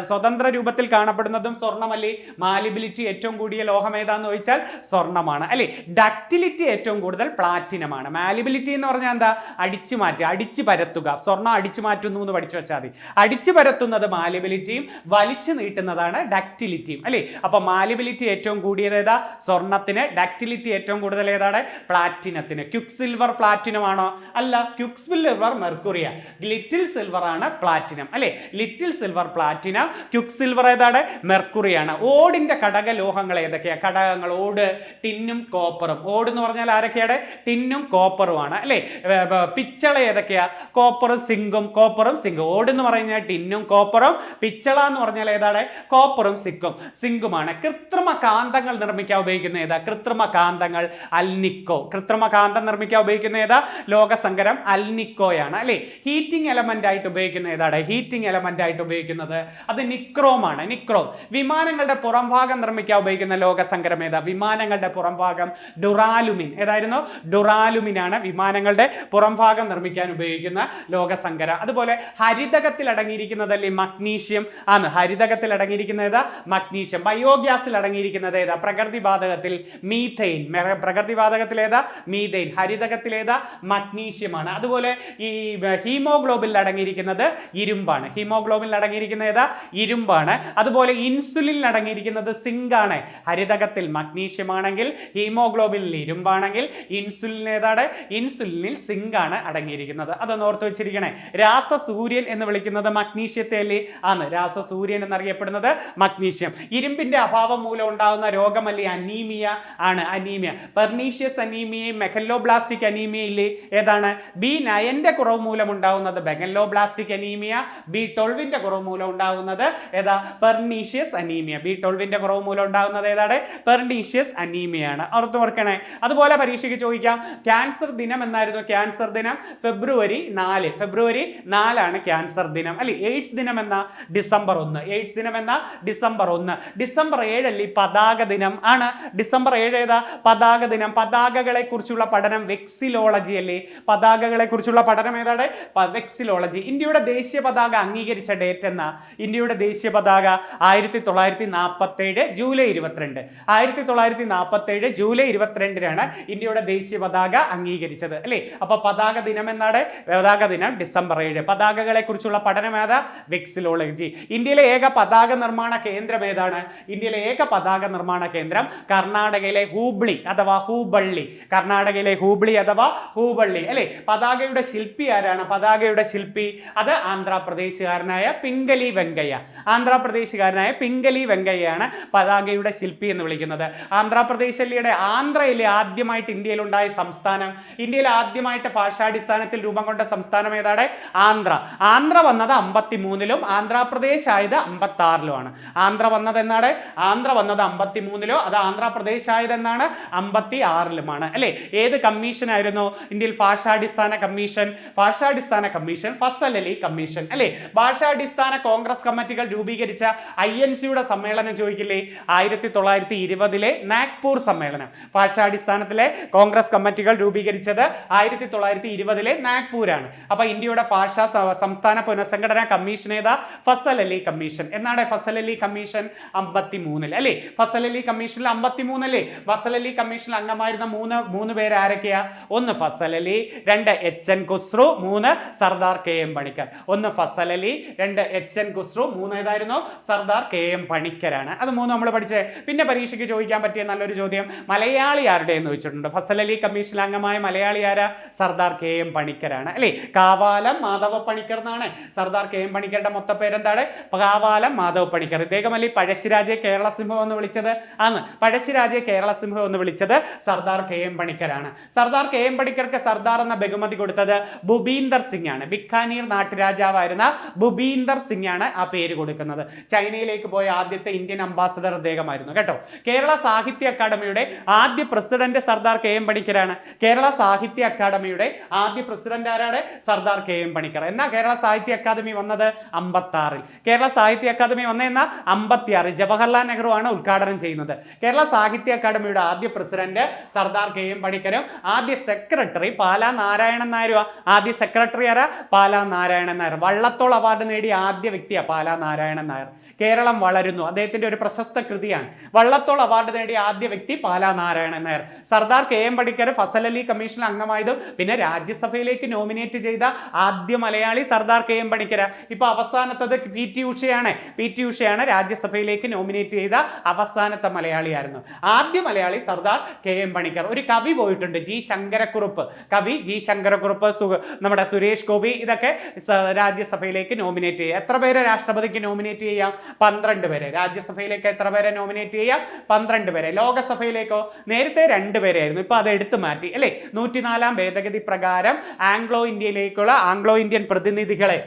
സ്വതന്ത്ര രൂപത്തിൽ കാണപ്പെടുന്നതും സ്വർണ്ണമല്ലേ. മാലിബിലിറ്റി ഏറ്റവും കൂടിയ ലോഹം ഏതാന്ന് ചോദിച്ചാൽ സ്വർണ്ണമാണ് അല്ലേ. ഡക്റ്റിലിറ്റി ഏറ്റവും കൂടുതൽ പ്ലാറ്റിനമാണ്. മാലിബിലിറ്റി എന്ന് പറഞ്ഞാൽ എന്താ? അടിച്ചു മാറ്റുക, അടിച്ചു പരത്തുക. സ്വർണ്ണം അടിച്ചു മാറ്റുന്നു എന്ന് പഠിച്ചു വെച്ചാൽ മതി. അടിച്ചു പരത്തുന്നത് മാലിബിലിറ്റിയും വലിച്ചു നീട്ടുന്നതാണ് ഡക്റ്റിലിറ്റിയും അല്ലേ. അപ്പൊ മാലിബിലിറ്റി ഏറ്റവും കൂടിയത് ഏതാ? സ്വർണത്തിന്. ഡക്റ്റിലിറ്റി ഏറ്റവും കൂടുതൽ ഏതാണ്? പ്ലാറ്റിനത്തിന്. ക്വിക്ക് സിൽവർ പ്ലാറ്റിനം ആണോ? അല്ല, ക്വിക്ക് സിൽവർ മെർക്കുറിയ. ലിറ്റിൽ സിൽവർ ആണ് പ്ലാറ്റിനം അല്ലേ. Little silver platinum. Quick silver ഏതാണ്? മെർക്കുറിയാണ്. ഓടിന്റെ ഘടകലോഹങ്ങൾ ഏതൊക്കെയാ? ഘടകങ്ങൾ ഓട്, ടിന്നും കോപ്പറും. ഓട് എന്ന് പറഞ്ഞാൽ ആരൊക്കെയാണ്? ടിന്നും കോപ്പറുമാണ് അല്ലേ. പിച്ചള ഏതൊക്കെയാ? കോപ്പറും സിങ്കും. ഓട് എന്ന് പറഞ്ഞാൽ ടിന്നും കോപ്പറും. പിച്ചള എന്ന് പറഞ്ഞാൽ ഏതാണ്? കോപ്പറും സിങ്കുമാണ്. കൃത്രിമ കാന്തങ്ങൾ നിർമ്മിക്കാൻ ഉപയോഗിക്കുന്ന ഏതാ? കൃത്രിമ കാന്തങ്ങൾ അൽനിക്കോ. കൃത്രിമ കാന്തം നിർമ്മിക്കാൻ ഉപയോഗിക്കുന്ന ഏതാ? ലോകസങ്കരം അൽനിക്കോയാണ് അല്ലേ. ഹീറ്റിംഗ് എലമെന്റ് ആയിട്ട് ഉപയോഗിക്കുന്ന ഏതാണ്? ഹീറ്റിംഗ് എലമെന്റ് ആയിട്ട് ഉപയോഗിക്കുന്നത് അത് നിക്രോമാണ്. നിക്രോം. വിമാനങ്ങളുടെ പുറംഭാഗം നിർമ്മിക്കാൻ ഉപയോഗിക്കുന്ന ലോകസങ്കരം ഏതാ? വിമാനങ്ങളുടെ പുറംഭാഗം ഡുറാലുമിൻ. ഏതായിരുന്നു? ഡുറാലുമിൻ ആണ് വിമാനങ്ങളുടെ പുറം ഭാഗം നിർമ്മിക്കാൻ ഉപയോഗിക്കുന്ന ലോകസങ്കര. അതുപോലെ ഹരിതകത്തിൽ അടങ്ങിയിരിക്കുന്നതല്ലേ മഗ്നീഷ്യം ആണ്. ഹരിതകത്തിൽ അടങ്ങിയിരിക്കുന്ന ഏതാ? മഗ്നീഷ്യം. ബയോഗ്യാസിൽ അടങ്ങിയിരിക്കുന്നത് ഏതാ? പ്രകൃതിവാതകത്തിൽ മീഥെയിൻ. പ്രകൃതിവാതകത്തിൽ ഏതാ? മീഥെയിൻ. ഹരിതകത്തിൽ ഏതാ? മഗ്നീഷ്യമാണ്. അതുപോലെ ഈ ഹീമോഗ്ലോബിനിൽ അടങ്ങിയിരിക്കുന്നത് ഇരുമ്പാണ്. ഹീമോഗ്ലോബിനിൽ അടങ്ങിയിരിക്കുന്ന ഏതാ? ഇരുമ്പാണ്. അതുപോലെ ഇൻസുലിനിൽ അടങ്ങിയിരിക്കുന്നത് സിങ്ക് ആണ്. ഹരിതകത്തിൽ മഗ്നീഷ്യം ആണെങ്കിൽ, ഹീമോഗ്ലോബിനിൽ ഇരുമ്പാണെങ്കിൽ, ഇൻസുലിൻ ഏതാണ്? ഇൻസുലിനിൽ സിങ്ക് ആണ് അടങ്ങിയിരിക്കുന്നത്. അതൊന്ന് ഓർത്ത് വെച്ചിരിക്കണേ. രാസസൂര്യൻ എന്ന് വിളിക്കുന്നത് മഗ്നീഷ്യത്തെ അല്ലേ? ആണ്. രാസസൂര്യൻ എന്നറിയപ്പെടുന്നത് മഗ്നീഷ്യം. ഇരുമ്പിന്റെ അഭാവം മൂലം ഉണ്ടാകുന്ന രോഗമല്ലേ അനീമിയ ആണ്. അനീമിയ. പെർനീഷ്യസ് അനീമിയയും മെഗലോബ്ലാസ്റ്റിക് അനീമിയ ഇല്ലേ? ഏതാണ്? B9 കുറവ് മൂലം ഉണ്ടാകുന്നത് മെഗലോബ്ലാസ്റ്റിക് അനീമിയ. B12 കുറവ് മൂലം ഉണ്ടാകുന്നത് ഏതാ? Pernicious anaemia. B12 കുറവ് മൂലം ഉണ്ടാകുന്നത് ഏതാണ്? പെർനീഷ്യസ് അനീമിയാണ്. ഓർത്ത് ഓർക്കണേ. അതുപോലെ പരീക്ഷയ്ക്ക് ചോദിക്കാം, ക്യാൻസർ ദിനം എന്നായിരുന്നു? ക്യാൻസർ ദിനം ഫെബ്രുവരി 4. ഫെബ്രുവരി 4 ക്യാൻസർ ദിനം അല്ലെ. എയ്ഡ്സ് ദിനം എന്നാ? ഡിസംബർ 1. എയ്ഡ്സ് ദിനം എന്നാ? ഡിസംബർ 1. ഡിസംബർ 7 അല്ലേ പതാക ദിനം ആണ്. ഡിസംബർ 7 ഏതാ? പതാക ദിനം. പതാകകളെ കുറിച്ചുള്ള പഠനം വെക്സിലോളജി അല്ലേ? പതാകകളെ കുറിച്ചുള്ള പഠനം ഏതാണ്? വെക്സിലോളജി. ഇന്ത്യയുടെ ദേശീയ പതാക അംഗീകരിച്ച ഡേറ്റ് എന്നാ? ഇന്ത്യയുടെ ദേശീയ പതാക 1947 ജൂലൈ 22. 1947 ജൂലൈ 22 ഇന്ത്യയുടെ ദേശീയ പതാക അംഗീകരിച്ചത് അല്ലേ? അപ്പൊ പതാക ദിനം എന്നാണ്? പതാക ദിനം ഡിസംബർ 7. പതാകകളെ കുറിച്ചുള്ള പഠനം ഏതാ? വെക്സിലോളജി. ഇന്ത്യയിലെ ഏക പതാക നിർമ്മാണ കേന്ദ്രം ഏതാണ്? ഇന്ത്യയിലെ ഏക പതാക നിർമ്മാണ കേന്ദ്രം കർണാടകയിലെ ഹൂബ്ലി അഥവാ ഹൂബള്ളി. കർണാടകയിലെ ഹൂബ്ലി അഥവാ ഹൂബള്ളി അല്ലെ. പതാകയുടെ ശില്പി ആരാണ്? പതാകയുടെ ശില്പി അത് ആന്ധ്രാപ്രദേശുകാരനായ പിംഗലി വെങ്കയ്യ. ആന്ധ്രാപ്രദേശുകാരനായ പിംഗലി വെങ്കയ്യാണ് പതാകയുടെ ശില്പി എന്ന് വിളിക്കുന്നത്. ആന്ധ്രാപ്രദേശിലെ ആന്ധ്രയിലെ ആദ്യമായിട്ട് ഇന്ത്യയിൽ ഉണ്ടായ സംസ്ഥാനം, ഇന്ത്യയിൽ ആദ്യമായിട്ട് ഭാഷാടിസ്ഥാനത്തിൽ രൂപം കൊണ്ട സംസ്ഥാനം ഏതാണ്? ആന്ധ്ര. ആന്ധ്ര വന്നത് 53-ലും ആന്ധ്രാപ്രദേശ് ആയത് 56-ലുമാണ്. ആന്ധ്ര വന്നത് എന്നാണ്? ആന്ധ്ര വന്നത് 53-ലോ അത് ആന്ധ്രാപ്രദേശ് ആയതെന്നാണ് 56-ലുമാണ് അല്ലെ. ഏത് കമ്മീഷൻ ആയിരുന്നു ഇന്ത്യയിൽ ഭാഷാടിസ്ഥാന കമ്മീഷൻ? ഭാഷാടിസ്ഥാന കമ്മീഷൻ ഫസൽ അലി കമ്മീഷൻ അല്ലെ. ഭാഷാടിസ്ഥാന കോൺഗ്രസ് കമ്മിറ്റികൾ രൂപീകരിച്ച INC-യുടെ സമ്മേളനം ചോദിക്കില്ലേ? 1920-ലെ നാഗ്പൂർ സമ്മേളനം. ഭാഷാടിസ്ഥാനത്തിലെ കോൺഗ്രസ് കമ്മിറ്റികൾ രൂപീകരിച്ചത് 1920-ലെ നാഗ്പൂരാണ്. അപ്പൊ ഇന്ത്യയുടെ ഭാഷാ സംസ്ഥാന പുനഃസംഘടനാ കമ്മീഷൻ ഏതാ? ഫസൽ അലി കമ്മീഷൻ. എന്നാണ് ഫസൽ അലി കമ്മീഷൻ? 53-ൽ അല്ലെ. ഫസൽ അലി കമ്മീഷനിൽ 53 അല്ലേ. ഫസൽ അലി കമ്മീഷനിൽ അംഗമായിരുന്ന മൂന്ന് പേര് ആരൊക്കെയാ? 1 Fasal Ali, 2 HN Khusrau, 3 Sardar KM Panicker. 1 Fasal Ali, 2 HN Khusrau, 3 ഏതായിരുന്നു? സർദാർ KM പണിക്കരാണ്. അത് 3 നമ്മൾ പഠിച്ചേ. പിന്നെ പരീക്ഷയ്ക്ക് ചോദിക്കാൻ പറ്റിയ നല്ലൊരു ചോദ്യം, മലയാളി ആരുടെ എന്ന് ചോദിച്ചിട്ടുണ്ട്. ഫസൽ അലി കമ്മീഷനിൽ അംഗമായ മലയാളി ആരാ? സർദാർ KM പണിക്കരാണ് അല്ലെ. കാവാലം മാധവ പണിക്കർ എന്നാണ് സർദാർ KM പണിക്കരുടെ മൊത്ത പേരെന്താണ്? കാവാലം മാധവ പണിക്കർ. ഇദ്ദേഹം അല്ലെ പഴശ്ശിരാജയെ കേരള സിംഹം എന്ന് വിളിച്ചത്? ആണ്. പഴശ്ശിരാജയെ കേരള സിംഹം എന്ന് വിളിച്ചത് സർദാർ KM പണിക്കരാണ്. സർദാർ KM പണിക്കർക്ക് സർദാർ എന്ന ബഹുമതി കൊടുത്തത് ഭുപീന്ദർ സിംഗ് ആണ്. ബിക്കാനീർ നാട്ടുരാജാവായിരുന്ന ഭുപീന്ദർ സിംഗ് ആണ് ആ പേര് കൊടുക്കുന്നത്. ചൈനയിലേക്ക് പോയ ആദ്യത്തെ ഇന്ത്യൻ അംബാസഡർ അദ്ദേഹമായിരുന്നു കേട്ടോ. കേരള സാഹിത്യ അക്കാദമിയുടെ ആദ്യ പ്രസിഡന്റ് സർദാർ KM പണിക്കരാണ്. കേരള സാഹിത്യ അക്കാദമിയുടെ ആദ്യ പ്രസിഡന്റ് ആരാണ്? സർദാർ KM പണിക്കർ. എന്നാ കേരള സാഹിത്യ അക്കാദമി വന്നത്? 56-ൽ. കേരള സാഹിത്യ അക്കാദമി വന്നതെന്നാ 56-ൽ. ജവഹർലാൽ നെഹ്റു ആണ് ഉദ്ഘാടനം ചെയ്യുന്നത്. കേരള സാഹിത്യ അക്കാദമിയുടെ ആദ്യ പ്രസിഡന്റ് സർദാർ KM പണിക്കരും ആദ്യ സെക്രട്ടറി പാലാ നാരായണൻ നായരും. ആദ്യ സെക്രട്ടറി ആരാ? പാലാ നാരായണൻ നായർ. വള്ളത്തോൾ അവാർഡ് നേടിയ ആദ്യ വ്യക്തിയാ പാലാ നാരായണൻ നായർ. കേരളം വളരുന്നു അദ്ദേഹത്തിന്റെ ഒരു പ്രശസ്ത കൃതിയാണ്. വള്ളത്തോൾ അവാർഡ് നേടിയ ആദ്യ വ്യക്തി പാലാ നാരായണൻ നായർ. സർദാർ KM പണിക്കർ ഫസൽ അലി കമ്മീഷനിൽ അംഗമായതും പിന്നെ രാജ്യസഭയിലേക്ക് നോമിനേറ്റ് ചെയ്ത ആദ്യ മലയാളി സർദാർ KM പണിക്കര. ഇപ്പൊ അവസാനത്തത് PT ഉഷയാണ്. PT ഉഷയാണ് രാജ്യസഭയിലേക്ക് നോമിനേറ്റ് ചെയ്ത അവസാനത്തെ മലയാളിയായിരുന്നു. ആദ്യ മലയാളി സർദാർ KM പണിക്കർ. ഒരു കവി പോയിട്ടുണ്ട്, G ശങ്കരക്കുറുപ്പ്. കവി G ശങ്കരക്കുറുപ്പ്, നമ്മുടെ സുരേഷ് ഗോപി, ഇതൊക്കെ രാജ്യസഭയിലേക്ക് നോമിനേറ്റ് ചെയ്യുക. എത്ര പേരെ രാഷ്ട്രപതിക്ക് നോമിനേറ്റ് ചെയ്യാം? 12 പേരെ. രാജ്യസഭയിലേക്ക് എത്ര പേരെ നോമിനേറ്റ് ചെയ്യാം? 12 പേരെ. ലോകസഭയിലേക്കോ നേരത്തെ 2 പേരായിരുന്നു, ഇപ്പൊ അത് എടുത്തു മാറ്റി അല്ലെ. 104-ാം ഭേദഗതി പ്രകാരം ആംഗ്ലോ ഇന്ത്യയിലേക്കുള്ള ആംഗ്ലോ ഇന്ത്യൻ പ്രതിനിധികളെ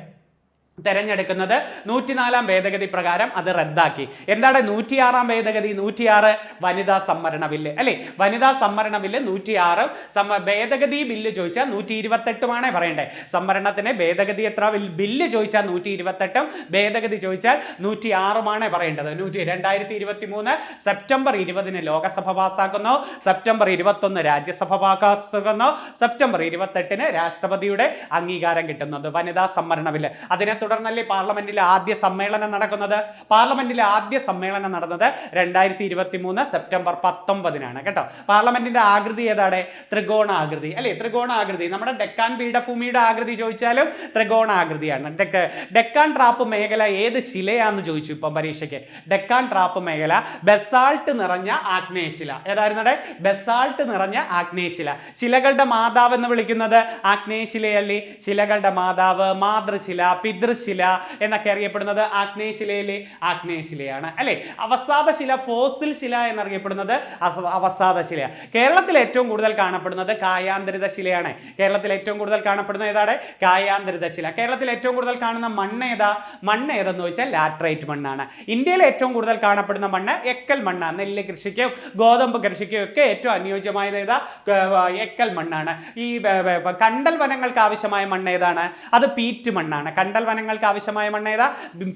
തെരഞ്ഞെടുക്കുന്നത് 104 ഭേദഗതി പ്രകാരം അത് റദ്ദാക്കി. എന്താണ് 106 ഭേദഗതി? 106 വനിതാ സംവരണ ബില്ല് അല്ലെ. വനിതാ സംവരണ ബില്ല് 106 ഭേദഗതി ബില്ല് ചോദിച്ചാൽ 128 പറയണ്ടേ. സംവരണത്തിന് ഭേദഗതി എത്ര? ബില്ല് ചോദിച്ചാൽ 128, ഭേദഗതി ചോദിച്ചാൽ 106 പറയേണ്ടത്. 2023 സെപ്റ്റംബർ 20 ലോകസഭ പാസ്സാക്കുന്നു, സെപ്റ്റംബർ 21 രാജ്യസഭ പാസ്സാക്കുന്നു, സെപ്റ്റംബർ 28 രാഷ്ട്രപതിയുടെ അംഗീകാരം കിട്ടുന്നത് വനിതാ സംവരണ ബില്ല്. അതിനെ തുടർന്നല്ലേ പാർലമെന്റിലെ ആദ്യ സമ്മേളനം നടക്കുന്നത്. പാർലമെന്റിലെ ആദ്യ സമ്മേളനം നടന്നത് 2023 സെപ്റ്റംബർ 19 കേട്ടോ. പാർലമെന്റിന്റെ ആകൃതി ഏതാണ്? ത്രികോണാകൃതി അല്ലെ. ത്രികോണാകൃതി. നമ്മുടെ ഡെക്കാൻ പീഠഭൂമിയുടെ ആകൃതി ചോദിച്ചാലും ത്രികോണാകൃതിയാണ്. ഡെക്കാൻ ട്രാപ്പ് മേഖല ഏത് ശിലയാന്ന് ചോദിച്ചു ഇപ്പം പരീക്ഷയ്ക്ക്. ഡെക്കാൻ ട്രാപ്പ് മേഖല ബസാൾട്ട് നിറഞ്ഞ ആഗ്നേയശില. ഏതായിരുന്നു? ബസാൾട്ട് നിറഞ്ഞ ആഗ്നേയശില. ശിലകളുടെ മാതാവ് എന്ന് വിളിക്കുന്നത് ആഗ്നേയശിലയല്ലേ. ശിലകളുടെ മാതാവ്, മാതൃശില, പിതൃശില എന്നൊക്കെ അറിയപ്പെടുന്നത് ആഗ്നേയശിലയിലെ ആഗ്നേയശിലയാണ് അല്ലെ. അവസാദ ശില, ഫോസിൽ ശില എന്നറിയപ്പെടുന്നത് അവസാദ ശില. കേരളത്തിൽ ഏറ്റവും കൂടുതൽ കാണപ്പെടുന്നത് കായാന്തരിത ശിലയാണ്. കേരളത്തിൽ ഏറ്റവും കൂടുതൽ കാണപ്പെടുന്നത് ഏതാണ്? കായാന്തരിത ശില. കേരളത്തിൽ ഏറ്റവും കൂടുതൽ കാണുന്ന മണ്ണ് ഏതാ? മണ്ണ് ഏതെന്ന് ചോദിച്ചാൽ ലാറ്ററൈറ്റ് മണ്ണാണ്. ഇന്ത്യയിൽ ഏറ്റവും കൂടുതൽ കാണപ്പെടുന്ന മണ്ണ് എക്കൽ മണ്ണാണ്. നെല്ല് കൃഷിക്കോ ഗോതമ്പ് കൃഷിക്കോ ഒക്കെ ഏറ്റവും അനുയോജ്യമായത് ഏതാ? എക്കൽ മണ്ണാണ്. ഈ കണ്ടൽ വനങ്ങൾക്ക് ആവശ്യമായ മണ്ണ് ഏതാണ്? അത് പീറ്റ് മണ്ണാണ്. കണ്ടൽ വനങ്ങൾക്ക് ആവശ്യമായ മണ്ണ് ഏതാ?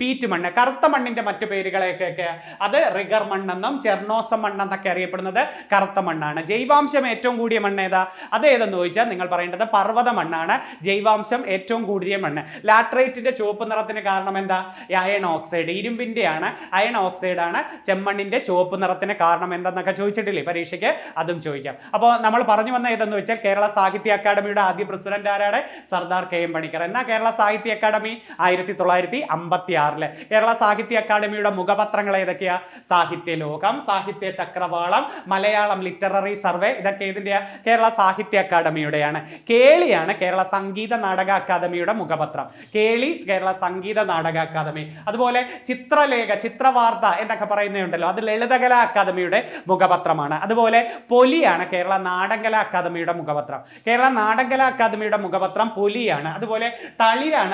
പീറ്റ് മണ്ണ്. കറുത്ത മണ്ണിന്റെ മറ്റു പേരുകളൊക്കെ അത് റിഗർ മണ്ണെന്നും ചെർണോസം മണ്ണെന്നൊക്കെ അറിയപ്പെടുന്നത് കറുത്ത മണ്ണാണ്. ജൈവാംശം ഏറ്റവും കൂടിയ മണ്ണ് ഏതാ? അത് ഏതെന്ന് ചോദിച്ചാൽ നിങ്ങൾ പറയേണ്ടത് പർവ്വത മണ്ണാണ്. ജൈവാംശം ഏറ്റവും കൂടിയ മണ്ണ്. ലാറ്ററൈറ്റിന്റെ ചുവപ്പ് നിറത്തിന് കാരണം എന്താ? അയൺ ഓക്സൈഡ്, ഇരുമ്പിന്റെയാണ്. അയൺ ഓക്സൈഡ് ആണ് ചെമ്മണ്ണിന്റെ ചുവപ്പ് നിറത്തിന് കാരണം എന്തെന്നൊക്കെ ചോദിച്ചിട്ടില്ലേ പരീക്ഷയ്ക്ക്? അതും ചോദിക്കാം. അപ്പോൾ നമ്മൾ പറഞ്ഞു വന്ന ഏതെന്ന് വെച്ചാൽ കേരള സാഹിത്യ അക്കാദമിയുടെ ആദ്യ പ്രസിഡന്റ് ആരാണ്? സർദാർ KM പണിക്കർ. എന്നാൽ കേരള സാഹിത്യ അക്കാദമി 1956 കേരള സാഹിത്യ അക്കാദമിയുടെ മുഖപത്രങ്ങൾ ഏതൊക്കെയാ? സാഹിത്യലോകം, സാഹിത്യ ചക്രവാളം, മലയാളം ലിറ്റററി സർവേ. ഇതൊക്കെ ഇതിന്റെ കേരള സാഹിത്യ അക്കാദമിയുടെയാണ്. കേളിയാണ് കേരള സംഗീത നാടക അക്കാദമിയുടെ മുഖപത്രം. കേളി കേരള സംഗീത നാടക അക്കാദമി. അതുപോലെ ചിത്രലേഖ, ചിത്രവാർത്ത എന്നൊക്കെ പറയുന്നുണ്ടല്ലോ, അത് ലളിതകലാ അക്കാദമിയുടെ മുഖപത്രമാണ്. അതുപോലെ പൊലിയാണ് കേരള നാടകകലാ അക്കാദമിയുടെ മുഖപത്രം. കേരള നാടകകലാ അക്കാദമിയുടെ മുഖപത്രം പൊലിയാണ്. അതുപോലെ തളിരാണ്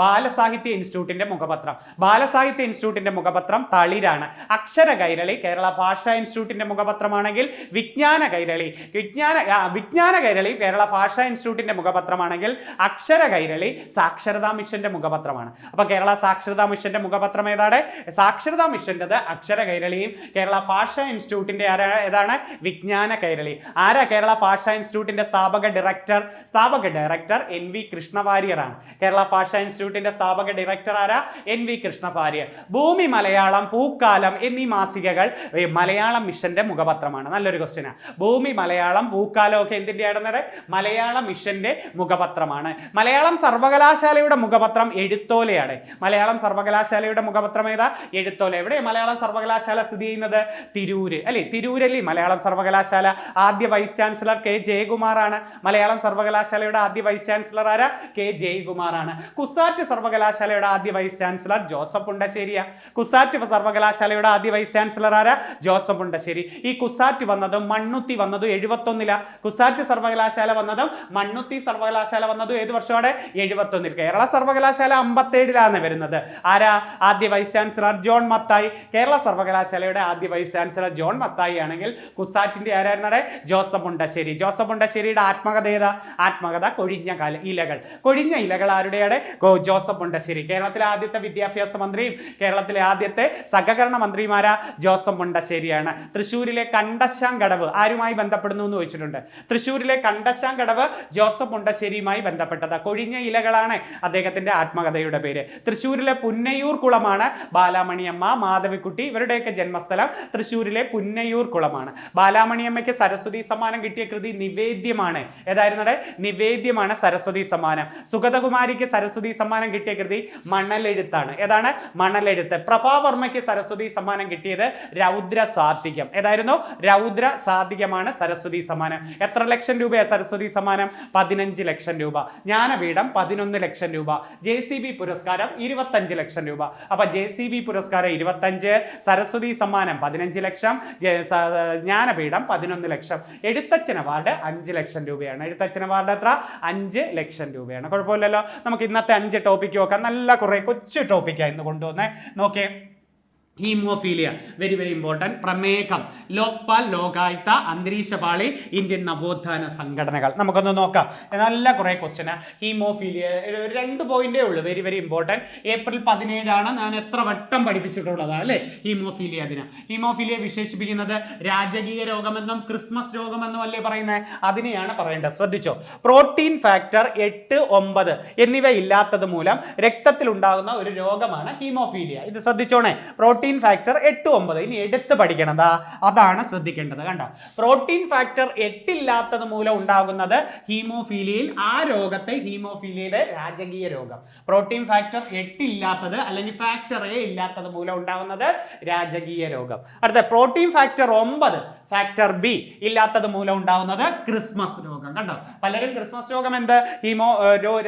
ബാലസാഹിത്യ ഇൻസ്റ്റിറ്റ്യൂട്ടിന്റെ മുഖപത്രം. ബാലസാഹിത്യ ഇൻസ്റ്റിറ്റ്യൂട്ടിന്റെ മുഖപത്രം തളിരാണ്. അക്ഷര കൈരളി കേരള ഭാഷാ ഇൻസ്റ്റിറ്റ്യൂട്ടിന്റെ മുഖപത്രമാണെങ്കിൽ വിജ്ഞാന കൈരളി കേരള ഭാഷാ ഇൻസ്റ്റിറ്റ്യൂട്ടിന്റെ മുഖപത്രമാണെങ്കിൽ അക്ഷര കൈരളി സാക്ഷരതാ മിഷന്റെ മുഖപത്രമാണ്. അപ്പൊ കേരള സാക്ഷരതാ മിഷന്റെ മുഖപത്രം ഏതാണ്? സാക്ഷരതാ മിഷന്റേത് അക്ഷര കൈരളിയും കേരള ഭാഷാ ഇൻസ്റ്റിറ്റ്യൂട്ടിന്റെ ഏതാണ്? വിജ്ഞാന കൈരളി. ആരാ കേരള ഭാഷാ ഇൻസ്റ്റിറ്റ്യൂട്ടിന്റെ സ്ഥാപക ഡയറക്ടർ? NV കൃഷ്ണവാര്യരാണ്. കേരള ഭാഷാ ഇൻസ്റ്റിറ്റ്യൂട്ടിന്റെ സ്ഥാപക ഡയറക്ടർ ആരാ? NV കൃഷ്ണവാര്യർ. ഭൂമി, മലയാളം, പൂക്കാലം എന്നീ മാസികകൾ മലയാളം മിഷന്റെ മുഖപത്രമാണ്. നല്ലൊരു ക്വസ്റ്റ്യനാണ്. ഭൂമി, മലയാളം, പൂക്കാലം ഒക്കെ എന്തിന്റെ ആണെന്നത്? മലയാളം മിഷന്റെ മുഖപത്രമാണ്. മലയാളം സർവകലാശാലയുടെ മുഖപത്രം എഴുത്തോലയാണ്. മലയാളം സർവകലാശാലയുടെ മുഖപത്രം ഏതാ? എഴുത്തോല. എവിടെ മലയാളം സർവകലാശാല സ്ഥിതി ചെയ്യുന്നത്? തിരൂര് അല്ലെ. തിരൂരല്ലേ മലയാളം സർവകലാശാല. ആദ്യ വൈസ് ചാൻസലർ K. ജയകുമാറാണ്. മലയാളം സർവകലാശാലയുടെ ആദ്യ വൈസ് ചാൻസലർ ആരാ? K. ജയകുമാറാണ്. കുസാറ്റ് സർവകലാശാലയുടെ ആദ്യ വൈസ് ചാൻസലർ ജോസഫ് ഉണ്ടശ്ശേരിയ. കുസാറ്റ് സർവകലാശാലയുടെ ആദ്യ വൈസ് ചാൻസലർ ആരാ? ജോസഫ് ഉണ്ടശ്ശേരി. ഈ കുസാറ്റ് വന്നതും മണ്ണുത്തി വന്നതും 71. കുസാറ്റ് സർവകലാശാല വന്നതും മണ്ണുത്തി സർവകലാശാല വന്നതും ഏത് വർഷമാണ്? 71. കേരള സർവകലാശാല 57 വരുന്നത്. ആരാ ആദ്യ വൈസ് ചാൻസലർ? ജോൺ മത്തായി. കേരള സർവകലാശാലയുടെ ആദ്യ വൈസ് ചാൻസലർ ജോൺ മത്തായി ആണെങ്കിൽ കുസാറ്റിന്റെ ആരായിരുന്നടെ? ജോസഫ് ഉണ്ടശ്ശേരി. ജോസഫ് ഉണ്ടശ്ശേരിയുടെ ആത്മകഥ ഏതാ? ആത്മകഥ കൊഴിഞ്ഞ ഇലകൾ. കൊഴിഞ്ഞ ഇലകൾ ആരുടെയാണ്? ജോസഫ് ഉണ്ടശ്ശേരി. കേരളത്തിലെ ആദ്യത്തെ വിദ്യാഭ്യാസ മന്ത്രിയും കേരളത്തിലെ ആദ്യത്തെ സഹകരണ മന്ത്രിമാരാ? ജോസഫ് മുണ്ടശ്ശേരിയാണ്. തൃശ്ശൂരിലെ കണ്ടശാങ്കടവ് ആരുമായി ബന്ധപ്പെടുന്നു എന്ന് ചോദിച്ചിട്ടുണ്ട്. തൃശ്ശൂരിലെ കണ്ടശാങ്കടവ് ജോസഫ് മുണ്ടശ്ശേരിയുമായി ബന്ധപ്പെട്ടത്. കൊഴിഞ്ഞ ഇലകളാണ് അദ്ദേഹത്തിന്റെ ആത്മകഥയുടെ പേര്. തൃശ്ശൂരിലെ പുന്നയൂർ കുളമാണ് ബാലാമണിയമ്മ, മാധവിക്കുട്ടി ഇവരുടെയൊക്കെ ജന്മസ്ഥലം തൃശ്ശൂരിലെ പുന്നയൂർ കുളമാണ്. ബാലാമണിയമ്മയ്ക്ക് സരസ്വതി സമ്മാനം കിട്ടിയ കൃതി നിവേദ്യമാണ്. ഏതായിരുന്നത്? നിവേദ്യമാണ് സരസ്വതി സമ്മാനം. സുഗതകുമാരിക്ക് സരസ്വതി സമ്മാനം കിട്ടിയ കൃതി മണലെഴുത്താണ്. ഏതാണ്? മണലെഴുത്ത്. പ്രഭാവർമ്മയ്ക്ക് സരസ്വതി സമ്മാനം കിട്ടിയത് രൗദ്രസാത്വികം. ഏതായിരുന്നു? രൗദ്രസാത്വികമാണ് സരസ്വതി സമ്മാനം. എത്ര ലക്ഷം രൂപയാണ് സരസ്വതി സമ്മാനം? 15 ലക്ഷം രൂപ. ജ്ഞാനപീഠം 11 ലക്ഷം രൂപ. JCB പുരസ്കാരം 25 ലക്ഷം രൂപ. അപ്പൊ JCB പുരസ്കാരം 25, സരസ്വതി സമ്മാനം 15 ലക്ഷം, ജ്ഞാനപീഠം 11 ലക്ഷം. എഴുത്തച്ഛൻ അവാർഡ് 5 ലക്ഷം രൂപയാണ്. എഴുത്തച്ഛൻ അവാർഡ് എത്ര? 5 ലക്ഷം രൂപയാണ്. കുഴപ്പമില്ലല്ലോ. നമുക്ക് ഇന്നത്തെ 5 ടോപ്പിക് ടോപ്പിക്ക് നോക്കാം. നല്ല കുറെ കൊച്ചു ടോപ്പിക്കാണ് ഇന്ന് കൊണ്ടുവന്നേ. നോക്കേ, ഹീമോഫീലിയ വെരി വെരി ഇമ്പോർട്ടൻറ്റ്. പ്രമേഹം, ലോക്പാൽ, ലോകായുക്ത, അന്തരീക്ഷപാളി, ഇന്ത്യൻ നവോത്ഥാന സംഘടനകൾ. നമുക്കൊന്ന് നോക്കാം. നല്ല കുറേ ക്വസ്റ്റ്യനാ. ഹീമോഫീലിയ 2 പോയിന്റേ ഉള്ളൂ, വെരി വെരി ഇമ്പോർട്ടൻറ്റ്. ഏപ്രിൽ 17 ഞാൻ എത്ര വട്ടം പഠിപ്പിച്ചിട്ടുള്ളതാണ് അല്ലേ ഹീമോഫീലിയ ദിനം. ഹീമോഫീലിയ വിശേഷിപ്പിക്കുന്നത് രാജകീയ രോഗമെന്നും ക്രിസ്മസ് രോഗമെന്നും അല്ലേ പറയുന്നത്, അതിനെയാണ് പറയേണ്ടത്. ശ്രദ്ധിച്ചോ, പ്രോട്ടീൻ ഫാക്ടർ 8, 9 എന്നിവ ഇല്ലാത്തത് മൂലം രക്തത്തിൽ ഉണ്ടാകുന്ന ഒരു രോഗമാണ് ഹീമോഫീലിയ. ഇത് ശ്രദ്ധിച്ചോണേ, പ്രോട്ടീൻ ഫാക്ടർ 8, 9 ഇനി എടുത്ത് പഠിക്കണതാ, അതാണ് ശ്രദ്ധിക്കേണ്ടത്. കണ്ടോ, പ്രോട്ടീൻ ഫാക്ടർ 8 ഇല്ലാത്തത് മൂലം ഉണ്ടാകുന്നത് ഹീമോഫീലിയയിൽ, ആ രോഗത്തെ ഹീമോഫീലിയയിലെ രാജകീയ രോഗം. പ്രോട്ടീൻ ഫാക്ടർ 8 ഇല്ലാത്തത് അല്ലെങ്കിൽ ഫാക്ടർ എ ഇല്ലാത്തത് മൂലം ഉണ്ടാകുന്നത് രാജകീയ രോഗം. അടുത്ത പ്രോട്ടീൻ ഫാക്ടർ 9 ഫാക്ടർ ബി ഇല്ലാത്തത് മൂലം ഉണ്ടാകുന്നത് ക്രിസ്മസ് രോഗം. കണ്ടോ, പലരും ക്രിസ്മസ് രോഗം എന്ത്,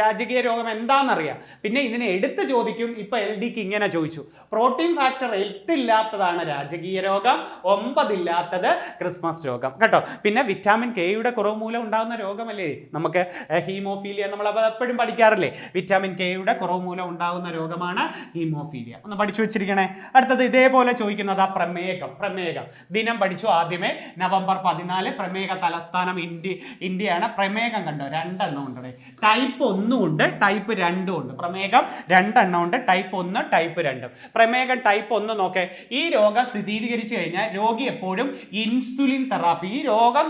രാജകീയ രോഗം എന്താണെന്നറിയാം. പിന്നെ ഇതിനെ എടുത്ത് ചോദിക്കും. ഇപ്പൊ LDക്ക് ഇങ്ങനെ ചോദിച്ചു, പ്രോട്ടീൻ ഫാക്ടർ 8 ഇല്ലാത്തതാണ് രാജകീയ രോഗം, 9 ഇല്ലാത്തത് ക്രിസ്മസ് രോഗം. കേട്ടോ, പിന്നെ വിറ്റാമിൻ കെയുടെ കുറവ് മൂലം ഉണ്ടാകുന്ന രോഗമല്ലേ നമുക്ക് ഹീമോഫീലിയ, നമ്മൾ എപ്പോഴും പഠിക്കാറില്ലേ, വിറ്റാമിൻ കെയുടെ കുറവ് മൂലം ഉണ്ടാകുന്ന രോഗമാണ് ഹീമോഫീലിയ. ഒന്ന് പഠിച്ചു വെച്ചിരിക്കണേ. അടുത്തത് ഇതേപോലെ ചോദിക്കുന്നതാ പ്രമേഹം. പ്രമേഹം ദിനം പഠിച്ചു ആദ്യമേ, നവംബർ 14. പ്രമേഹ തലസ്ഥാനം ഇന്ത്യയാണ്. പ്രമേഹം കണ്ടോ, 2 എണ്ണം ഉണ്ട്. ടൈപ്പ് 1 ഉണ്ട്, ടൈപ്പ് 2 ഉണ്ട്. പ്രമേഹം 2 എണ്ണം ഉണ്ട്, ടൈപ്പ് 1, ടൈപ്പ് 2. പ്രമേഹം ടൈപ്പ് 1 നോക്കേ, ഈ രോഗം സ്ഥിരീകരിച്ചു കഴിഞ്ഞാൽ രോഗി എപ്പോഴും ഇൻസുലിൻ തെറാപ്പി. ഈ രോഗം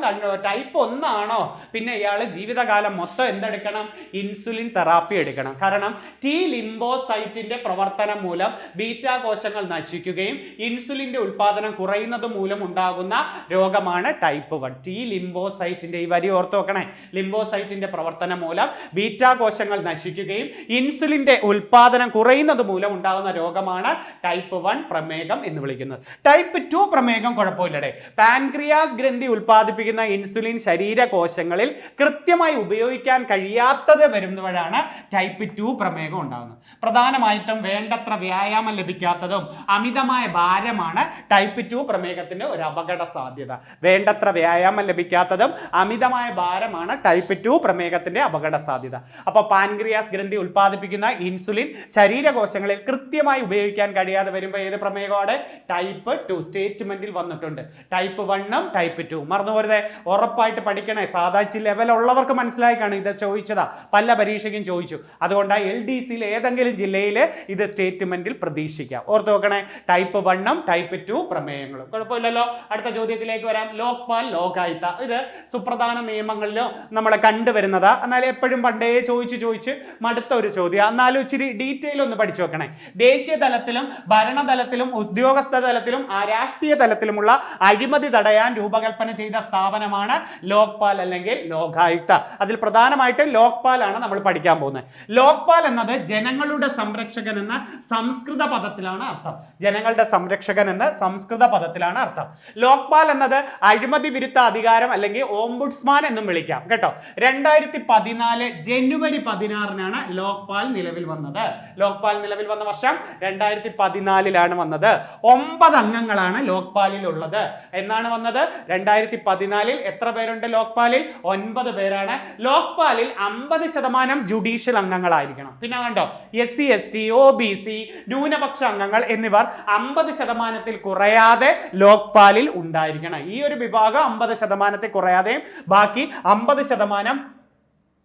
ടൈപ്പ് 1 ആണോ, പിന്നെ ഇയാൾ ജീവിതകാലം മൊത്തം എന്തെടുക്കണം, ഇൻസുലിൻ തെറാപ്പി എടുക്കണം. കാരണം ടി ലിംബോസൈറ്റിന്റെ പ്രവർത്തനം മൂലം ബീറ്റാ കോശങ്ങൾ നശിക്കുകയും ഇൻസുലിന്റെ ഉൽപാദനം കുറയുന്നത് മൂലം ഉണ്ടാകുന്ന രോഗമാണ് ടൈപ്പ് 1. ടി ലിംബോസൈറ്റിന്റെ, ഈ വരി ഓർത്ത് വെക്കണേ, ലിംബോസൈറ്റിന്റെ പ്രവർത്തനം മൂലം ബീറ്റാ കോശങ്ങൾ നശിക്കുകയും ഇൻസുലിന്റെ ഉൽപാദനം കുറയുന്നത് മൂലം ഉണ്ടാകുന്ന രോഗമാണ് ടൈപ്പ് 1 പ്രമേഹം എന്ന് വിളിക്കുന്നത്. ടൈപ്പ് 2 പ്രമേഹം കുഴപ്പമില്ലടേ, പാൻക്രിയാസ് ഗ്രന്ഥി ഉൽപ്പാദിപ്പിക്കുന്ന ഇൻസുലിൻ ശരീരകോശങ്ങളിൽ കൃത്യമായി ഉപയോഗിക്കാൻ കഴിയാത്തത് വരുന്നവരാണ് ടൈപ്പ് 2 പ്രമേഹം ഉണ്ടാകുന്നത്. പ്രധാനമായിട്ടും വേണ്ടത്ര വ്യായാമം ലഭിക്കാത്തതും അമിതമായ ഭാരമാണ് ടൈപ്പ് 2 പ്രമേഹത്തിന്റെ ഒരു അപകട സാധ്യത. വേണ്ടത്ര വ്യായാമം ലഭിക്കാത്തതും അമിതമായ ഭാരമാണ് ടൈപ്പ് 2 പ്രമേഹത്തിന്റെ അപകട സാധ്യത. അപ്പോൾ പാൻക്രിയാസ് ഗ്രന്ഥി ഉൽപ്പാദിപ്പിക്കുന്ന ഇൻസുലിൻ ശരീരകോശങ്ങളിൽ കൃത്യമായി ഉപയോഗിക്കാൻ കഴിയാതെ വരുമ്പോൾ ഏത് പ്രമേഹമാണ്, ടൈപ്പ് 2. സ്റ്റേറ്റ്മെന്റിൽ വന്നിട്ടുണ്ട് ടൈപ്പ് 1ഉം ടൈപ്പ് 2. മറന്നു പോരുതേ, ഉറപ്പായിട്ട് പഠിക്കണേ. സാധാരണ ലെവൽ ഉള്ളവർക്ക് മനസ്സിലായി കാണും, ഇത് ചോദിച്ചതാ, പല പരീക്ഷയ്ക്കും ചോദിച്ചു. അതുകൊണ്ട് LDCയിൽ ഏതെങ്കിലും ജില്ലയിൽ ഇത് സ്റ്റേറ്റ്മെന്റിൽ പ്രതീക്ഷിക്കാം. ഓർത്ത് നോക്കണേ, ടൈപ്പ് 1ഉം ടൈപ്പ് 2 പ്രമേഹങ്ങളും. കുഴപ്പമില്ലല്ലോ. അടുത്ത ചോദ്യത്തിലേക്ക് വരാം. ലോക്പാൽ, ലോകായുക്ത, ഇത് സുപ്രധാന നിയമങ്ങളിലോ നമ്മൾ കണ്ടുവരുന്നതാ. എന്നാൽ എപ്പോഴും പണ്ടേ ചോദിച്ച് മടുത്ത ഒരു ചോദ്യം. എന്നാലും ഇച്ചിരി ഡീറ്റെയിൽ ഒന്ന് പഠിച്ചു വെക്കണേ. ദേശീയ തലത്തിലും ഭരണതലത്തിലും ഉദ്യോഗസ്ഥ തലത്തിലും രാഷ്ട്രീയ തലത്തിലുമുള്ള അഴിമതി തടയാൻ രൂപകൽപ്പന ചെയ്ത സ്ഥാപനമാണ് ലോക്പാൽ അല്ലെങ്കിൽ ലോകായുക്ത. അതിൽ പ്രധാനമായിട്ടും ലോക്പാലാണ് നമ്മൾ പഠിക്കാൻ പോകുന്നത്. ലോക്പാൽ എന്നത് ജനങ്ങളുടെ സംരക്ഷകൻ എന്ന സംസ്കൃത പദത്തിലാണ് അർത്ഥം. ജനങ്ങളുടെ സംരക്ഷകൻ എന്ന സംസ്കൃത പദത്തിലാണ് അർത്ഥം. ലോക്പാൽ എന്നത് അഴിമതി വിരുദ്ധ അധികാരം അല്ലെങ്കിൽ ഓംബുഡ്സ്മാൻ എന്നും വിളിക്കാം. കേട്ടോ, 2014 ജനുവരി 16 ലോക്പാൽ നിലവിൽ വന്നത്. ലോക്പാൽ നിലവിൽ വന്ന വർഷം 2014 വന്നത്. 9 അംഗങ്ങളാണ് ലോക്പാലിൽ ഉള്ളത്. എന്നാണ് വന്നത്, 2014. എത്ര പേരുണ്ട് ലോക്പാലിൽ? 9 പേരാണ്. ലോക്പാലിൽ 50% ജുഡീഷ്യൽ അംഗങ്ങളായിരിക്കണം. പിന്നെ കണ്ടോ, SC, ST, OBC, ന്യൂനപക്ഷ അംഗങ്ങൾ എന്നിവർ 50% കുറയാതെ ലോക്പാലിൽ ഉണ്ടായിരിക്കണം. ഈ ഒരു വിഭാഗം 50% കുറയാതെയും ബാക്കി 50%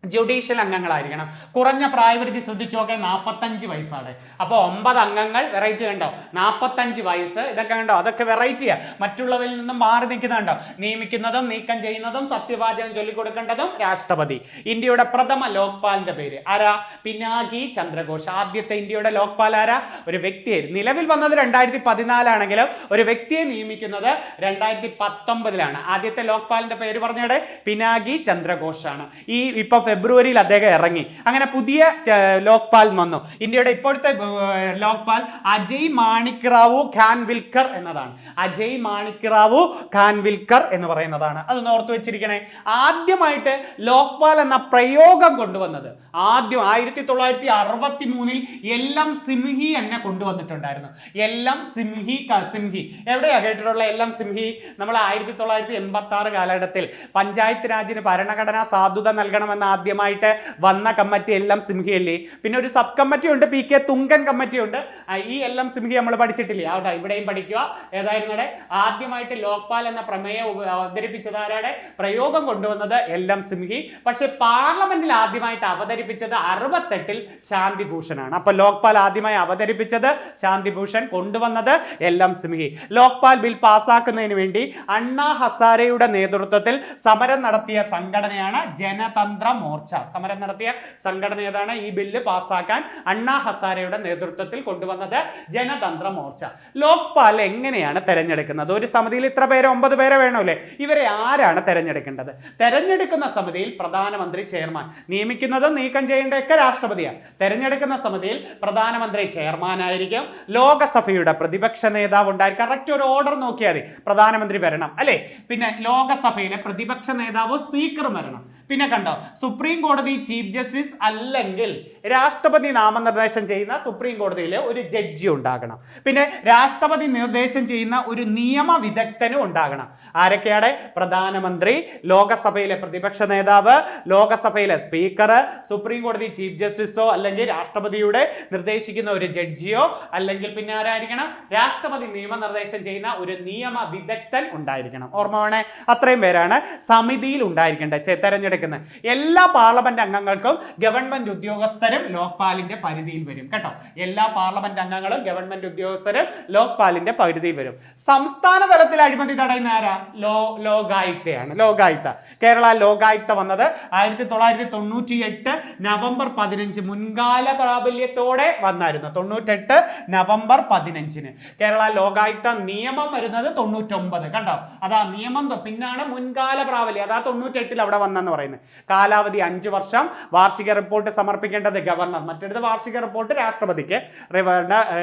ജുഡീഷ്യൽ അംഗങ്ങളായിരിക്കണം. കുറഞ്ഞ പ്രായപരിധി ശ്രദ്ധിച്ചു നോക്കാൻ 45 വയസ്സാണ്. അപ്പോൾ 9 അംഗങ്ങൾ, വെറൈറ്റി കണ്ടോ, 45 വയസ്സ്, ഇതൊക്കെ കണ്ടോ, അതൊക്കെ വെറൈറ്റിയാ. മറ്റുള്ളവരിൽ നിന്നും മാറി നിൽക്കുന്നുണ്ടോ, നിയമിക്കുന്നതും നീക്കം ചെയ്യുന്നതും സത്യവാചകം ചൊല്ലിക്കൊടുക്കേണ്ടതും രാഷ്ട്രപതി. ഇന്ത്യയുടെ പ്രഥമ ലോക്പാലിന്റെ പേര് ആരാ? പിനാകി ചന്ദ്രഘോഷ്. ആദ്യത്തെ ഇന്ത്യയുടെ ലോക്പാൽ ആരാ? ഒരു വ്യക്തിയായിരുന്നു. നിലവിൽ വന്നത് 2014 ആണെങ്കിലും ഒരു വ്യക്തിയെ നിയമിക്കുന്നത് 2019. ആദ്യത്തെ ലോക്പാലിന്റെ പേര് പറഞ്ഞയുടെ പിനാകി ചന്ദ്രഘോഷ് ആണ്. ഇപ്പൊ ഫെബ്രുവരിയിൽ അദ്ദേഹം ഇറങ്ങി. അങ്ങനെ പുതിയ ലോക്പാൽ വന്നു. ഇന്ത്യയുടെ ഇപ്പോഴത്തെ ലോക്പാൽ അജയ് മാണിക് റാവു ഖാൻവിൽക്കർ എന്നതാണ്. അജയ് മാണിക് റാവു ഖാൻവിൽക്കർ എന്ന് പറയുന്നതാണ്. അതൊന്ന് ഓർത്ത് വെച്ചിരിക്കണേ. ആദ്യമായിട്ട് ലോക്പാൽ എന്ന പ്രയോഗം കൊണ്ടുവന്നത് 1963 എല്ലാം സിംഹി എന്നെ കൊണ്ടുവന്നിട്ടുണ്ടായിരുന്നു. എല്ലാം സിംഹി. എവിടെയാ കേട്ടിട്ടുള്ള എല്ലാം സിംഹി? നമ്മൾ 1986 കാലഘട്ടത്തിൽ പഞ്ചായത്ത് രാജിന് ഭരണഘടനാ സാധുത നൽകണമെന്ന ആദ്യമായിട്ട് വന്ന കമ്മിറ്റി എല്ലാം സിംഹിയല്ലേ. പിന്നെ ഒരു സബ് കമ്മിറ്റി ഉണ്ട്, പി കെ തുങ്കൻ കമ്മിറ്റി ഉണ്ട്. ഈ എല്ലാം സിംഹി നമ്മൾ പഠിച്ചിട്ടില്ലേ? അവിടെ ഇവിടെയും പഠിക്കുക. ഏതായിരുന്നു ആദ്യമായിട്ട് ലോക്പാൽ എന്ന പ്രമേയം അവതരിപ്പിച്ചത് ആരാടെ? പ്രയോഗം കൊണ്ടുവന്നത് എല്ലാം സിംഹി. പക്ഷെ പാർലമെന്റിൽ ആദ്യമായിട്ട് അവതരിപ്പിച്ചത് 68-ൽ ശാന്തിഭൂഷണാണ്. അപ്പൊ ലോക്പാൽ ആദ്യമായി അവതരിപ്പിച്ചത് ശാന്തിഭൂഷൺ, കൊണ്ടുവന്നത് എല്ലാം സിംഹി. ലോക്പാൽ ബിൽ പാസ്സാക്കുന്നതിന് വേണ്ടി അണ്ണാ ഹസാരെയുടെ നേതൃത്വത്തിൽ സമരം നടത്തിയ സംഘടനയാണ് ജനതന്ത്ര മോർച്ച. സമരം നടത്തിയ സംഘടന ഏതാണ്? ഈ ബില്ല് പാസ്സാക്കാൻ അണ്ണാ ഹസാരെയുടെ നേതൃത്വത്തിൽ കൊണ്ടുവന്നത് ജനതന്ത്ര മോർച്ച. ലോക്പാൽ എങ്ങനെയാണ് തെരഞ്ഞെടുക്കുന്നത്? ഒരു സമിതിയിൽ ഇത്ര പേര് 9 പേരെ വേണമല്ലേ? ഇവരെ ആരാണ് തെരഞ്ഞെടുക്കേണ്ടത്? തെരഞ്ഞെടുക്കുന്ന സമിതിയിൽ പ്രധാനമന്ത്രി ചെയർമാൻ, നിയമിക്കുന്നതും നീക്കം ചെയ്യേണ്ടതൊക്കെ രാഷ്ട്രപതിയാണ്. തെരഞ്ഞെടുക്കുന്ന സമിതിയിൽ പ്രധാനമന്ത്രി ചെയർമാൻ ആയിരിക്കും. ലോകസഭയുടെ പ്രതിപക്ഷ നേതാവ് ഉണ്ടായിരിക്കും. കറക്റ്റ് ഒരു ഓർഡർ നോക്കിയാൽ മതി. പ്രധാനമന്ത്രി വരണം അല്ലേ? പിന്നെ ലോകസഭയിലെ പ്രതിപക്ഷ നേതാവ് സ്പീക്കറും വരണം. പിന്നെ കണ്ടോ, സുപ്രീം കോടതി ചീഫ് ജസ്റ്റിസ് അല്ലെങ്കിൽ രാഷ്ട്രപതി നാമനിർദ്ദേശം ചെയ്യുന്ന സുപ്രീം കോടതിയിലെ ഒരു ജഡ്ജി ഉണ്ടാകണം. പിന്നെ രാഷ്ട്രപതി നിർദ്ദേശം ചെയ്യുന്ന ഒരു നിയമ വിദഗ്ധനും ഉണ്ടാകണം. ആരൊക്കെയാണ്? പ്രധാനമന്ത്രി, ലോകസഭയിലെ പ്രതിപക്ഷ നേതാവ്, ലോകസഭയിലെ സ്പീക്കർ, സുപ്രീം കോടതി ചീഫ് ജസ്റ്റിസോ അല്ലെങ്കിൽ രാഷ്ട്രപതിയുടെ നിർദ്ദേശിക്കുന്ന ഒരു ജഡ്ജിയോ, അല്ലെങ്കിൽ പിന്നെ ആരായിരിക്കണം? രാഷ്ട്രപതി നിയമനിർദ്ദേശം ചെയ്യുന്ന ഒരു നിയമ വിദഗ്ധൻ ഉണ്ടായിരിക്കണം. ഓർമ്മ വേണേ? അത്രയും പേരാണ് സമിതിയിൽ ഉണ്ടായിരിക്കേണ്ടത്. തെരഞ്ഞെടുക്കുന്നത് എല്ലാ പാർലമെന്റ് അംഗങ്ങൾക്കും ഗവൺമെന്റ് ഉദ്യോഗസ്ഥരും ലോക്പാലിന്റെ പരിധിയിൽ വരും കേട്ടോ. എല്ലാ പാർലമെന്റ് അംഗങ്ങളും ഗവൺമെന്റ് ഉദ്യോഗസ്ഥരും ലോക്പാലിന്റെ പരിധിയിൽ വരും. സംസ്ഥാന തലത്തിൽ അഴിമതി തടയുന്ന ആരാ? ലോകായുക്തയാണ്. ലോകായുക്ത. കേരള ലോകായുക്ത വന്നത് 1998 നവംബർ 15 മുൻകാല പ്രാബല്യത്തോടെ വന്നായിരുന്നു. 98 നവംബർ 15 കേരള ലോകായുക്ത നിയമം വരുന്നത് 99. കണ്ടോ, അതാ നിയമം. പിന്നാണ് മുൻകാല പ്രാബല്യം, അതാ 98-ൽ അവിടെ വന്നെന്ന് പറയുന്നത്. കാലാവധി 5 വർഷം. വാർഷിക റിപ്പോർട്ട് സമർപ്പിക്കേണ്ടത് ഗവർണർ, മറ്റേത് വാർഷിക റിപ്പോർട്ട് രാഷ്ട്രപതിക്ക്.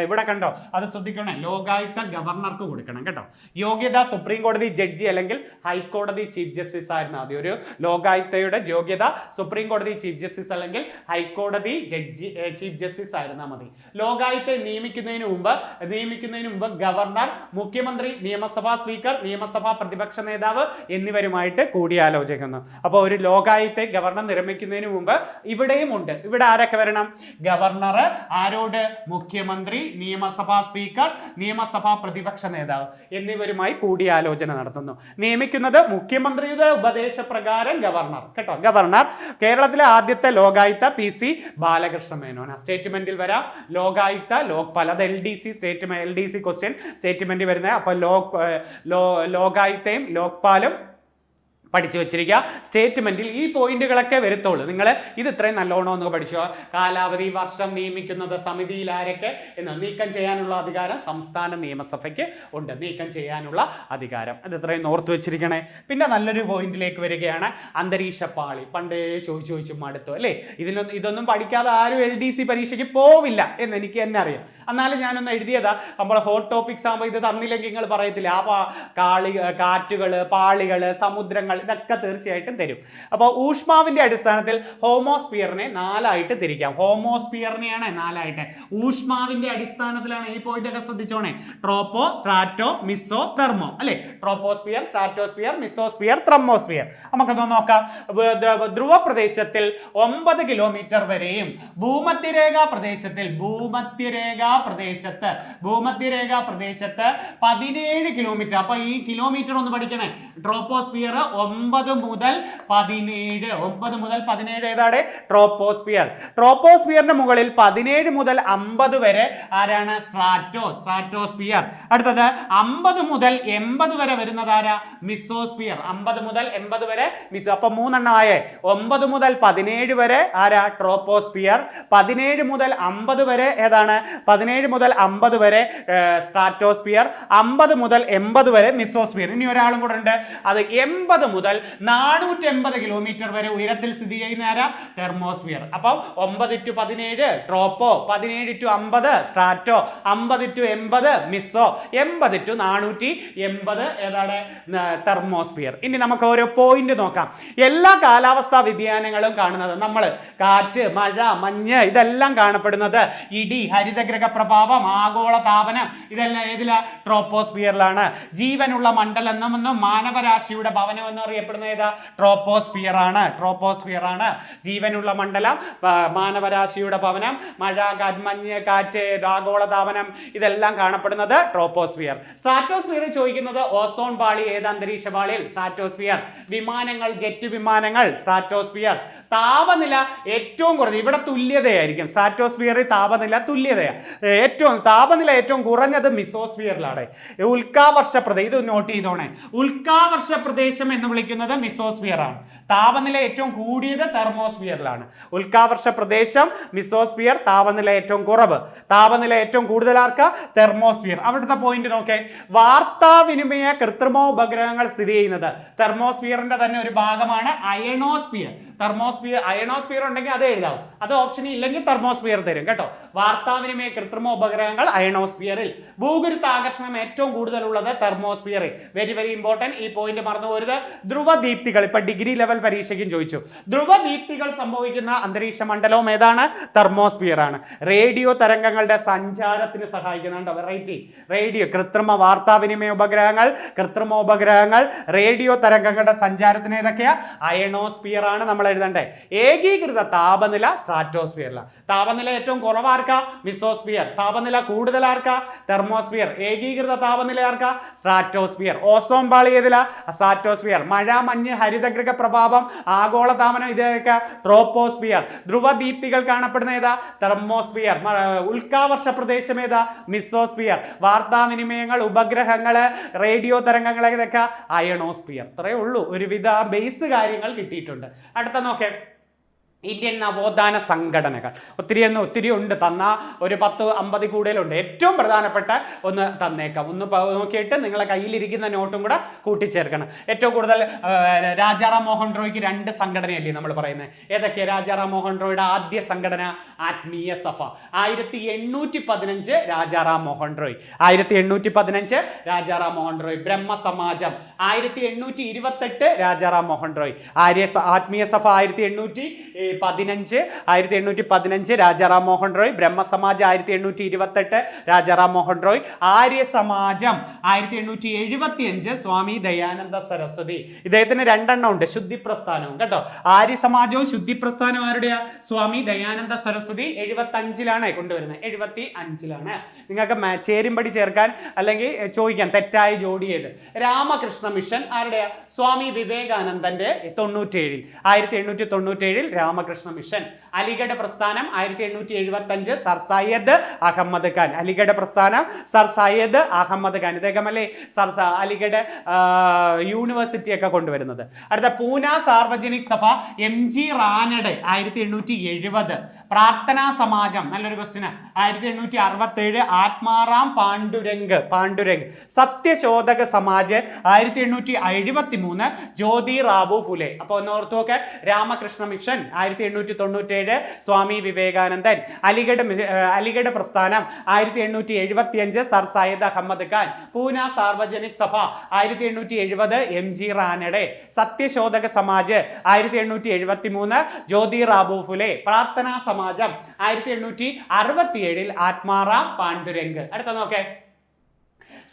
ഇവിടെ കണ്ടോ, അത് ശ്രദ്ധിക്കണേ, ലോകായുക്ത ഗവർണർക്ക് കൊടുക്കണം കേട്ടോ. യോഗ്യത സുപ്രീം കോടതി ജഡ്ജി അല്ലെങ്കിൽ ഹൈക്കോടതി ചീഫ് ജസ്റ്റിസ് ആയിരുന്നു ആദ്യം. ഒരു ലോകായുക്തയുടെ യോഗ്യത സുപ്രീം കോടതി ചീഫ് ജസ്റ്റിസ് അല്ലെങ്കിൽ ഹൈക്കോടതി ജഡ്ജി ചീഫ് ജസ്റ്റിസ് ആയിരുന്നാൽ മതി. ലോകായുക്തയെ നിയമിക്കുന്നതിന് മുമ്പ് ഗവർണർ, മുഖ്യമന്ത്രി, നിയമസഭാ സ്പീക്കർ, നിയമസഭാ പ്രതിപക്ഷ നേതാവ് എന്നിവരുമായിട്ട് കൂടിയാലോചിക്കുന്നു. അപ്പോൾ ഒരു ലോകായുക്തയെ ഗവർണർ നിയമിക്കുന്നതിന് മുമ്പ് ഇവിടെയും ഉണ്ട്. ഇവിടെ ആരൊക്കെ വരണം? ഗവർണർ, ആരോട്? മുഖ്യമന്ത്രി, നിയമസഭാ സ്പീക്കർ, നിയമസഭാ പ്രതിപക്ഷ നേതാവ് എന്നിവരുമായി കൂടിയാലോചന നടത്തുന്നു. നിയമിക്കുന്നത് മുഖ്യമന്ത്രിയുടെ ഉപദേശപ്രകാരം ഗവർണർ കേട്ടോ. ഗവർണർ. കേരളത്തിലെ ആദ്യത്തെ ലോകായുക്ത PC ബാലകൃഷ്ണ മേനോൻ. സ്റ്റേറ്റ്മെന്റിൽ വരാം ലോകായുക്ത, ലോക്പാൽ. അത് LDC ക്വസ്റ്റ്യൻ സ്റ്റേറ്റ്മെന്റ് വരുന്നത്. അപ്പൊ ലോകായുക്തയും ലോക്പാലും പഠിച്ചു വെച്ചിരിക്കുക. സ്റ്റേറ്റ്മെന്റിൽ ഈ പോയിന്റുകളൊക്കെ വരുത്തുള്ളൂ. നിങ്ങൾ ഇത് ഇത്രയും നല്ലോണം ഒന്ന് പഠിച്ചോ. കാലാവധി, വർഷം, നിയമിക്കുന്നത്, സമിതിയിൽ ആരൊക്കെ എന്ന്. നീക്കം ചെയ്യാനുള്ള അധികാരം സംസ്ഥാന നിയമസഭയ്ക്ക് ഉണ്ട്. നീക്കം ചെയ്യാനുള്ള അധികാരം. അത് ഇത്രയും ഓർത്ത് വെച്ചിരിക്കണേ. പിന്നെ നല്ലൊരു പോയിന്റിലേക്ക് വരികയാണ്. അന്തരീക്ഷ പാളി. പണ്ടേ ചോദിച്ചു മടുത്തു അല്ലേ? ഇതൊന്നും പഠിക്കാതെ ആരും LDC പരീക്ഷയ്ക്ക് പോവില്ല എന്ന് എനിക്ക് തന്നെ അറിയാം. എന്നാലും ഞാനൊന്ന് എഴുതിയതാ. നമ്മൾ ഹോട്ട് ടോപ്പിക്സ് ആകുമ്പോൾ ഇത് തന്നില്ലെങ്കിൽ നിങ്ങൾ പറയത്തില്ല. കാറ്റുകൾ, പാളികൾ, സമുദ്രങ്ങൾ, ഇതൊക്കെ തീർച്ചയായിട്ടും തരും. അപ്പോൾ ഊഷ്മാവിന്റെ അടിസ്ഥാനത്തിൽ ഹോമോസ്ഫിയറിനെ 4ആയിട്ട് തിരിക്കാം. ഹോമോസ്ഫിയറിനെയാണ് 4ആയിട്ട്. ഊഷ്മാവിന്റെ അടിസ്ഥാനത്തിലാണ്. ഈ പോയിന്റ് ഒക്കെ ശ്രദ്ധിച്ചോണേ. ട്രോപ്പോ, സ്ട്രാറ്റോ, മിസോ, തെർമോ അല്ലെ? Troposphere, stratosphere, mesosphere, thermosphere. നമുക്കൊന്ന് നോക്കാം. ധ്രുവ പ്രദേശത്തിൽ 9 കിലോമീറ്റർ വരെയും ഭൂമധ്യരേഖാ പ്രദേശത്ത് 17 കിലോമീറ്റർ. അപ്പൊ ഈ കിലോമീറ്റർ ഒന്ന് പഠിക്കണേ. ട്രോപ്പോസ്ഫിയർ 9 മുതൽ 17 ഏതാണ്? ട്രോപ്പോസ്ഫിയർ. ട്രോപ്പോസ്ഫിയറിന്റെ മുകളിൽ 17 മുതൽ 50 വരെ ആരാണ്? സ്ട്രാറ്റോസ്ഫിയർ. അടുത്തത് 50 മുതൽ 80 വരെ വരുന്നത് ആരാ? മിസോസ്ഫിയർ. 50 മുതൽ 80 വരെ മിസോ. അപ്പൊ 3 ആയേ. 9 മുതൽ 17 വരെ ആരാ? ട്രോപ്പോസ്ഫിയർ. 17 മുതൽ 50 വരെ ഏതാണ്? 17 മുതൽ 50 വരെ സ്ട്രാറ്റോസ്ഫിയർ. 50 മുതൽ 80 വരെ മിസോസ്ഫിയർ. ഇനി ഒരാളും കൂടെ ഉണ്ട്. അത് 80 മുതൽ 480 കിലോമീറ്റർ വരെ ഉയരത്തിൽ സ്ഥിതി ചെയ്യുന്ന ആരാ? തെർമോസ്ഫിയർ. അപ്പം 9 to 17 ട്രോപ്പോ, 17 to 50 സ്ട്രാറ്റോ, 50 to 80 Mizo, 80 to 480 ഏതാണ്? തെർമോസ്ഫിയർ. ഇനി നമുക്ക് ഓരോ പോയിന്റ് നോക്കാം. എല്ലാ കാലാവസ്ഥാ വ്യതിയാനങ്ങളും കാണുന്നത് നമ്മൾ കാറ്റ്, മഴ, മഞ്ഞ് ഇതെല്ലാം കാണപ്പെടുന്നത് ഇടി, ഹരിതഗ്രഹ പ്രഭാവം, ആഗോള താപനം ഇതെല്ലാം ഏതിലാ? ട്രോപ്പോസ്ഫിയറിലാണ്. ജീവനുള്ള മണ്ഡലം എന്നും മാനവരാശിയുടെ ഭവനമെന്നും എന്നറിയപ്പെടുന്ന ഏതാ? ട്രോപ്പോസ്ഫിയർ ആണ്. ജീവനുള്ള മണ്ഡലം, മാനവരാശിയുടെ ഭവനം, മഴ, മഞ്ഞ്, കാറ്റ്, ആഗോളതാപനം ഇതെല്ലാം കാണപ്പെടുന്നത് ട്രോപ്പോസ്ഫിയർ. സ്ട്രാറ്റോസ്ഫിയർ ചോദിക്കുന്നത് ഓസോൺ പാളി ഏത് അന്തരീക്ഷ പാളിയിൽ? സ്ട്രാറ്റോസ്ഫിയർ. വിമാനങ്ങൾ, ജെറ്റ് വിമാനങ്ങൾ, സ്ട്രാറ്റോസ്ഫിയർ. താപനില ഏറ്റവും കുറഞ്ഞത് ഇവിടെ തുല്യതയായിരിക്കും. സ്ട്രാറ്റോസ്ഫിയറിൽ താപനില തുല്യതയാണ്. താപനില ഏറ്റവും കുറഞ്ഞത് മിസോസ്ഫിയറിലാണ്. ഉൽക്കാവർഷ പ്രദേശം, ഇത് നോട്ട് ചെയ്തോണേ, ഉൽക്കാവർഷ പ്രദേശം എന്ന് വിളിക്കുന്നത് മിസോസ്ഫിയർ ആണ്. താപനില ഏറ്റവും കൂടിയത് തെർമോസ്ഫിയറിലാണ്. ഉൽക്കാവർഷ പ്രദേശം മിസോസ്ഫിയർ, താപനില ഏറ്റവും കുറവ്. താപനില ഏറ്റവും കൂടുതൽ ആർക്കാ? തെർമോസ്ഫിയർ. അവിടുത്തെ പോയിന്റ് നോക്കേ, വാർത്താവിനിമയ കൃത്രിമോപഗ്രഹങ്ങൾ സ്ഥിതി ചെയ്യുന്നത് തെർമോസ്ഫിയറിന്റെ തന്നെ ഒരു ഭാഗമാണ് അയണോസ്ഫിയർ. അയണോസ്ഫിയർ ഉണ്ടെങ്കിൽ അത് എഴുതാവും, അത് ഓപ്ഷൻ ഇല്ലെങ്കിൽ തെർമോസ്ഫിയർ തരും കേട്ടോ. വാർത്താവിനിമയ കൃത്രിമ ഉപഗ്രഹങ്ങൾ അയണോസ്ഫിയറിൽ. ഭൂഗുരുത്വാകർഷണം ഏറ്റവും കൂടുതലുള്ളത് തെർമോസ്ഫിയറിൽ. വെരി വെരി ഇമ്പോർട്ടന്റ്, ഈ പോയിന്റ് മറന്നു പോരുത്. ധ്രുവദീപ്തികൾ ഇപ്പൊ ഡിഗ്രി ലെവൽ പരീക്ഷയ്ക്കും ചോദിച്ചു. ധ്രുവദീപ്തികൾ സംഭവിക്കുന്ന അന്തരീക്ഷ മണ്ഡലവും ഏതാണ്? തെർമോസ്ഫിയർ ആണ്. റേഡിയോ തരംഗങ്ങളുടെ സഞ്ചാരത്തിന് സഹായിക്കുന്നുണ്ട്. വെറൈറ്റി റേഡിയോ, കൃത്രിമ വാർത്താവിനിമയ ഉപഗ്രഹങ്ങൾ റേഡിയോ തരംഗങ്ങളുടെ സഞ്ചാരത്തിന് ഏതൊക്കെയാ? അയണോസ്ഫിയർ ആണ് നമ്മൾ എഴുതണ്ടേ. ഏകീകൃത താപനില സ്ട്രാറ്റോസ്ഫിയറിലാണ്. താപനില ഏറ്റവും കുറവാർക്കാ? മിസോസ്ഫിയർ. താപനില കൂടുതൽ ആർക്കാ? തെർമോസ്ഫിയർ. ഏകീകൃത താപനില ആർക്കാ? സ്ട്രാറ്റോസ്ഫിയർ. ഓസോൺ പാളി ഏതിലാ? സ്ട്രാറ്റോസ്ഫിയർ. മഴ, മഞ്ഞ്, ഹരിതഗൃഹ പ്രഭാവം, ആഗോളതാപനം ഇതൊക്കെ ട്രോപ്പോസ്ഫിയർ. ധ്രുവദീപ്തികൾ കാണപ്പെടുന്ന ഏതാ? തെർമോസ്ഫിയർ. ഉൽക്കാവർഷ പ്രദേശം ഏതാ? മിസോസ്ഫിയർ. വാർത്താവിനിമയങ്ങൾ, ഉപഗ്രഹങ്ങൾ, റേഡിയോ തരംഗങ്ങൾ ഇതൊക്കെ അയണോസ്ഫിയർ. ഇത്രയേ ഉള്ളൂ. ഒരുവിധ ബേസ് കാര്യങ്ങൾ കിട്ടിയിട്ടുണ്ട്. അടുത്ത നോക്കേ, ഇന്ത്യൻ നവോത്ഥാന സംഘടനകൾ ഒത്തിരി ഉണ്ട്. തന്ന ഒരു 10-50 കൂടുതലുണ്ട്. ഏറ്റവും പ്രധാനപ്പെട്ട ഒന്ന് തന്നേക്കാം. ഒന്ന് നോക്കിയിട്ട് നിങ്ങളെ കയ്യിലിരിക്കുന്ന നോട്ടും കൂടെ കൂട്ടിച്ചേർക്കണം. ഏറ്റവും കൂടുതൽ രാജാറാം മോഹൻ റോയ്ക്ക് 2 സംഘടനയല്ലേ നമ്മൾ പറയുന്നത്? ഏതൊക്കെ? രാജാറാം മോഹൻ റോയുടെ ആദ്യ സംഘടന ആത്മീയ സഭ 1815 രാജാറാം മോഹൻ റോയ്. 1815 രാജാറാം മോഹൻ റോയ്. ബ്രഹ്മസമാജം 1828 രാജാറാം മോഹൻ റോയ്. ആത്മീയ സഭ 1815 രാജാറാം മോഹൻ റോയ്. ബ്രഹ്മസമാജ് 1828 രാജാറാം മോഹൻ റോയ്. ആര്യ സമാജം 1875 സ്വാമി ദയാനന്ദ സരസ്വതി. ഇദ്ദേഹത്തിന് 2 ഉണ്ട്, ശുദ്ധി പ്രസ്ഥാനവും കേട്ടോ. ആര്യ സമാജവും ശുദ്ധി പ്രസ്ഥാനവും ആരുടെയാ? സ്വാമി ദയാനന്ദ സരസ്വതി. 75 കൊണ്ടുവരുന്നത്. 75 നിങ്ങൾക്ക് ചേരുംപടി ചേർക്കാൻ അല്ലെങ്കിൽ ചോദിക്കാൻ തെറ്റായ ജോഡി ഏത്? രാമകൃഷ്ണ മിഷൻ ആരുടെയാ? സ്വാമി വിവേകാനന്ദന്റെ 97 1897 രാമകൃഷ്ണ മിഷൻ. അലിഗഡ് പ്രസ്ഥാനം 1875 സർ സയ്യദ് അഹമ്മദ് ഖാൻ. അലിഗഡ് പ്രസ്ഥാനം സർ സയ്യദ് അഹമ്മദ് ഖാൻ. ഇദ്ദേഹമല്ലേ അലിഗഡ് യൂണിവേഴ്സിറ്റി ഒക്കെ കൊണ്ടുവരുന്നത്. അടുത്ത പൂന സാർവജനിക് സഭ MG റാനഡെ 1870. പ്രാർത്ഥനാ സമാജം നല്ലൊരു ക്വസ്റ്റ്യൻ 1867. ആത്മാറാം പാണ്ഡുരംഗ്. സത്യശോധക സമാജ് 1873. ജ്യോതി റാവു ഫുലെ. അപ്പൊ ഒന്ന് ഓർത്തു നോക്കെ, രാമകൃഷ്ണ മിഷൻ 1897 സ്വാമി വിവേകാനന്ദൻ. അലിഗഡ് പ്രസ്ഥാനം 1875 സർ സയ്യദ് അഹമ്മദ് ഖാൻ. പൂന സാർവജനിക് സഭ 1870 MG റാനഡെ. സത്യശോധക സമാജ് 1873 ജ്യോതി റാവു ഫുലെ. പ്രാർത്ഥനാ സമാജം 1867 ആത്മാറാം പാണ്ഡുരംഗ്. അടുത്ത നോക്കേ,